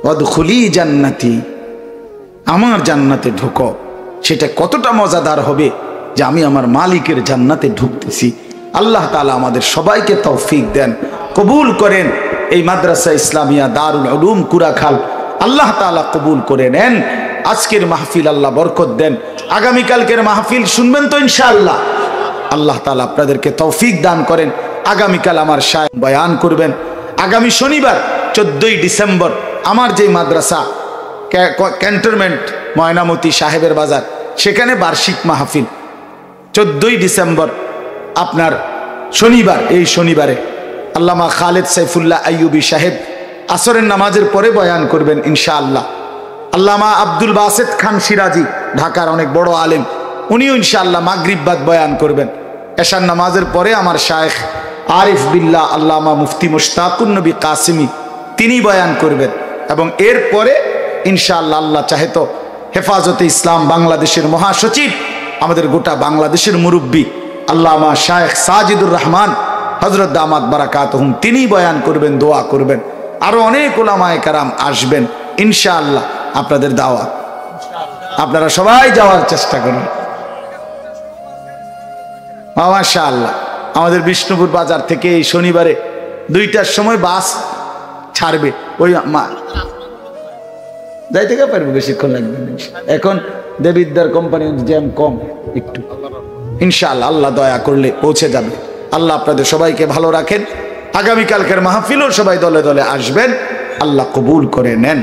ওয়াদখুলি জান্নাতি, আমার জান্নাতে ঢুকো। সেটা কতটা মজাদার হবে যে আমি আমার মালিকের জান্নাতে ঢুকতেছি। আল্লাহ তাআলা আমাদের সবাইকে তৌফিক দেন, কবুল করেন। এই মাদ্রাসা ইসলামিয়া দারুল উলুম কুড়াখাল আল্লাহ তাআলা কবুল করে নেন। আজকের মাহফিল আল্লাহ বরকত দেন। আগামীকালকের মাহফিল শুনবেন তো ইনশাআল্লাহ। আল্লাহ তাআলা আপনাদেরকে তৌফিক দান করেন। আগামীকাল আমার শায়েখ বয়ান করবেন। আগামী শনিবার 14ই ডিসেম্বর আমার যে মাদ্রাসা ক্যান্টনমেন্ট ময়নামতি সাহেবের বাজার, সেখানে বার্ষিক মাহফিল 14ই ডিসেম্বর আপনার শনিবার। এই শনিবারে আল্লামা খালেদ সাইফুল্লাহ আইয়ুবী সাহেব আসরের নামাজের পরে বয়ান করবেন ইনশাআল্লাহ। আল্লামা আব্দুল বাসেত খান সিরাজি ঢাকার অনেক বড় আলেম, উনিও ইনশাআল্লাহ মাগরিব বাদ বয়ান করবেন। এশার নামাজের পরে আমার শায়েখ আরিফ বিল্লাহ আল্লামা মুফতি মুশতাকুন নবী কাসিমি তিনি বয়ান করবেন। এবং এরপরে ইনশাআল্লাহ আল্লাহ চাহে তো হেফাজতে ইসলাম বাংলাদেশের মহাসচিব, আমাদের গোটা বাংলাদেশের মুরব্বী আল্লামা শায়েখ সাজিদুর রহমান হযরত দামাত বারাকাতুহুম তিনি বয়ান করবেন, দোয়া করবেন। আরো অনেক উলামায়ে কেরাম আসবেন ইনশাআল্লাহ। আপনাদের দাওয়াত, আপনারা সবাই যাওয়ার চেষ্টা করুন। মাশাআল্লাহ, আমাদের বিষ্ণুপুর বাজার থেকে এই শনিবারে 2টার সময় বাস ছাড়বে। ওই যাইতে কে পারবো, বেশিক্ষণ লাগবে না। এখন দেবিদ্দার কোম্পানি জ্যাম কম একটু, ইনশাআল্লাহ আল্লাহ দয়া করলে পৌঁছে যাবে। আল্লাহ আপনাদের সবাইকে ভালো রাখেন। আগামীকালকের মাহফিলও সবাই দলে দলে আসবেন। আল্লাহ কবুল করে নেন।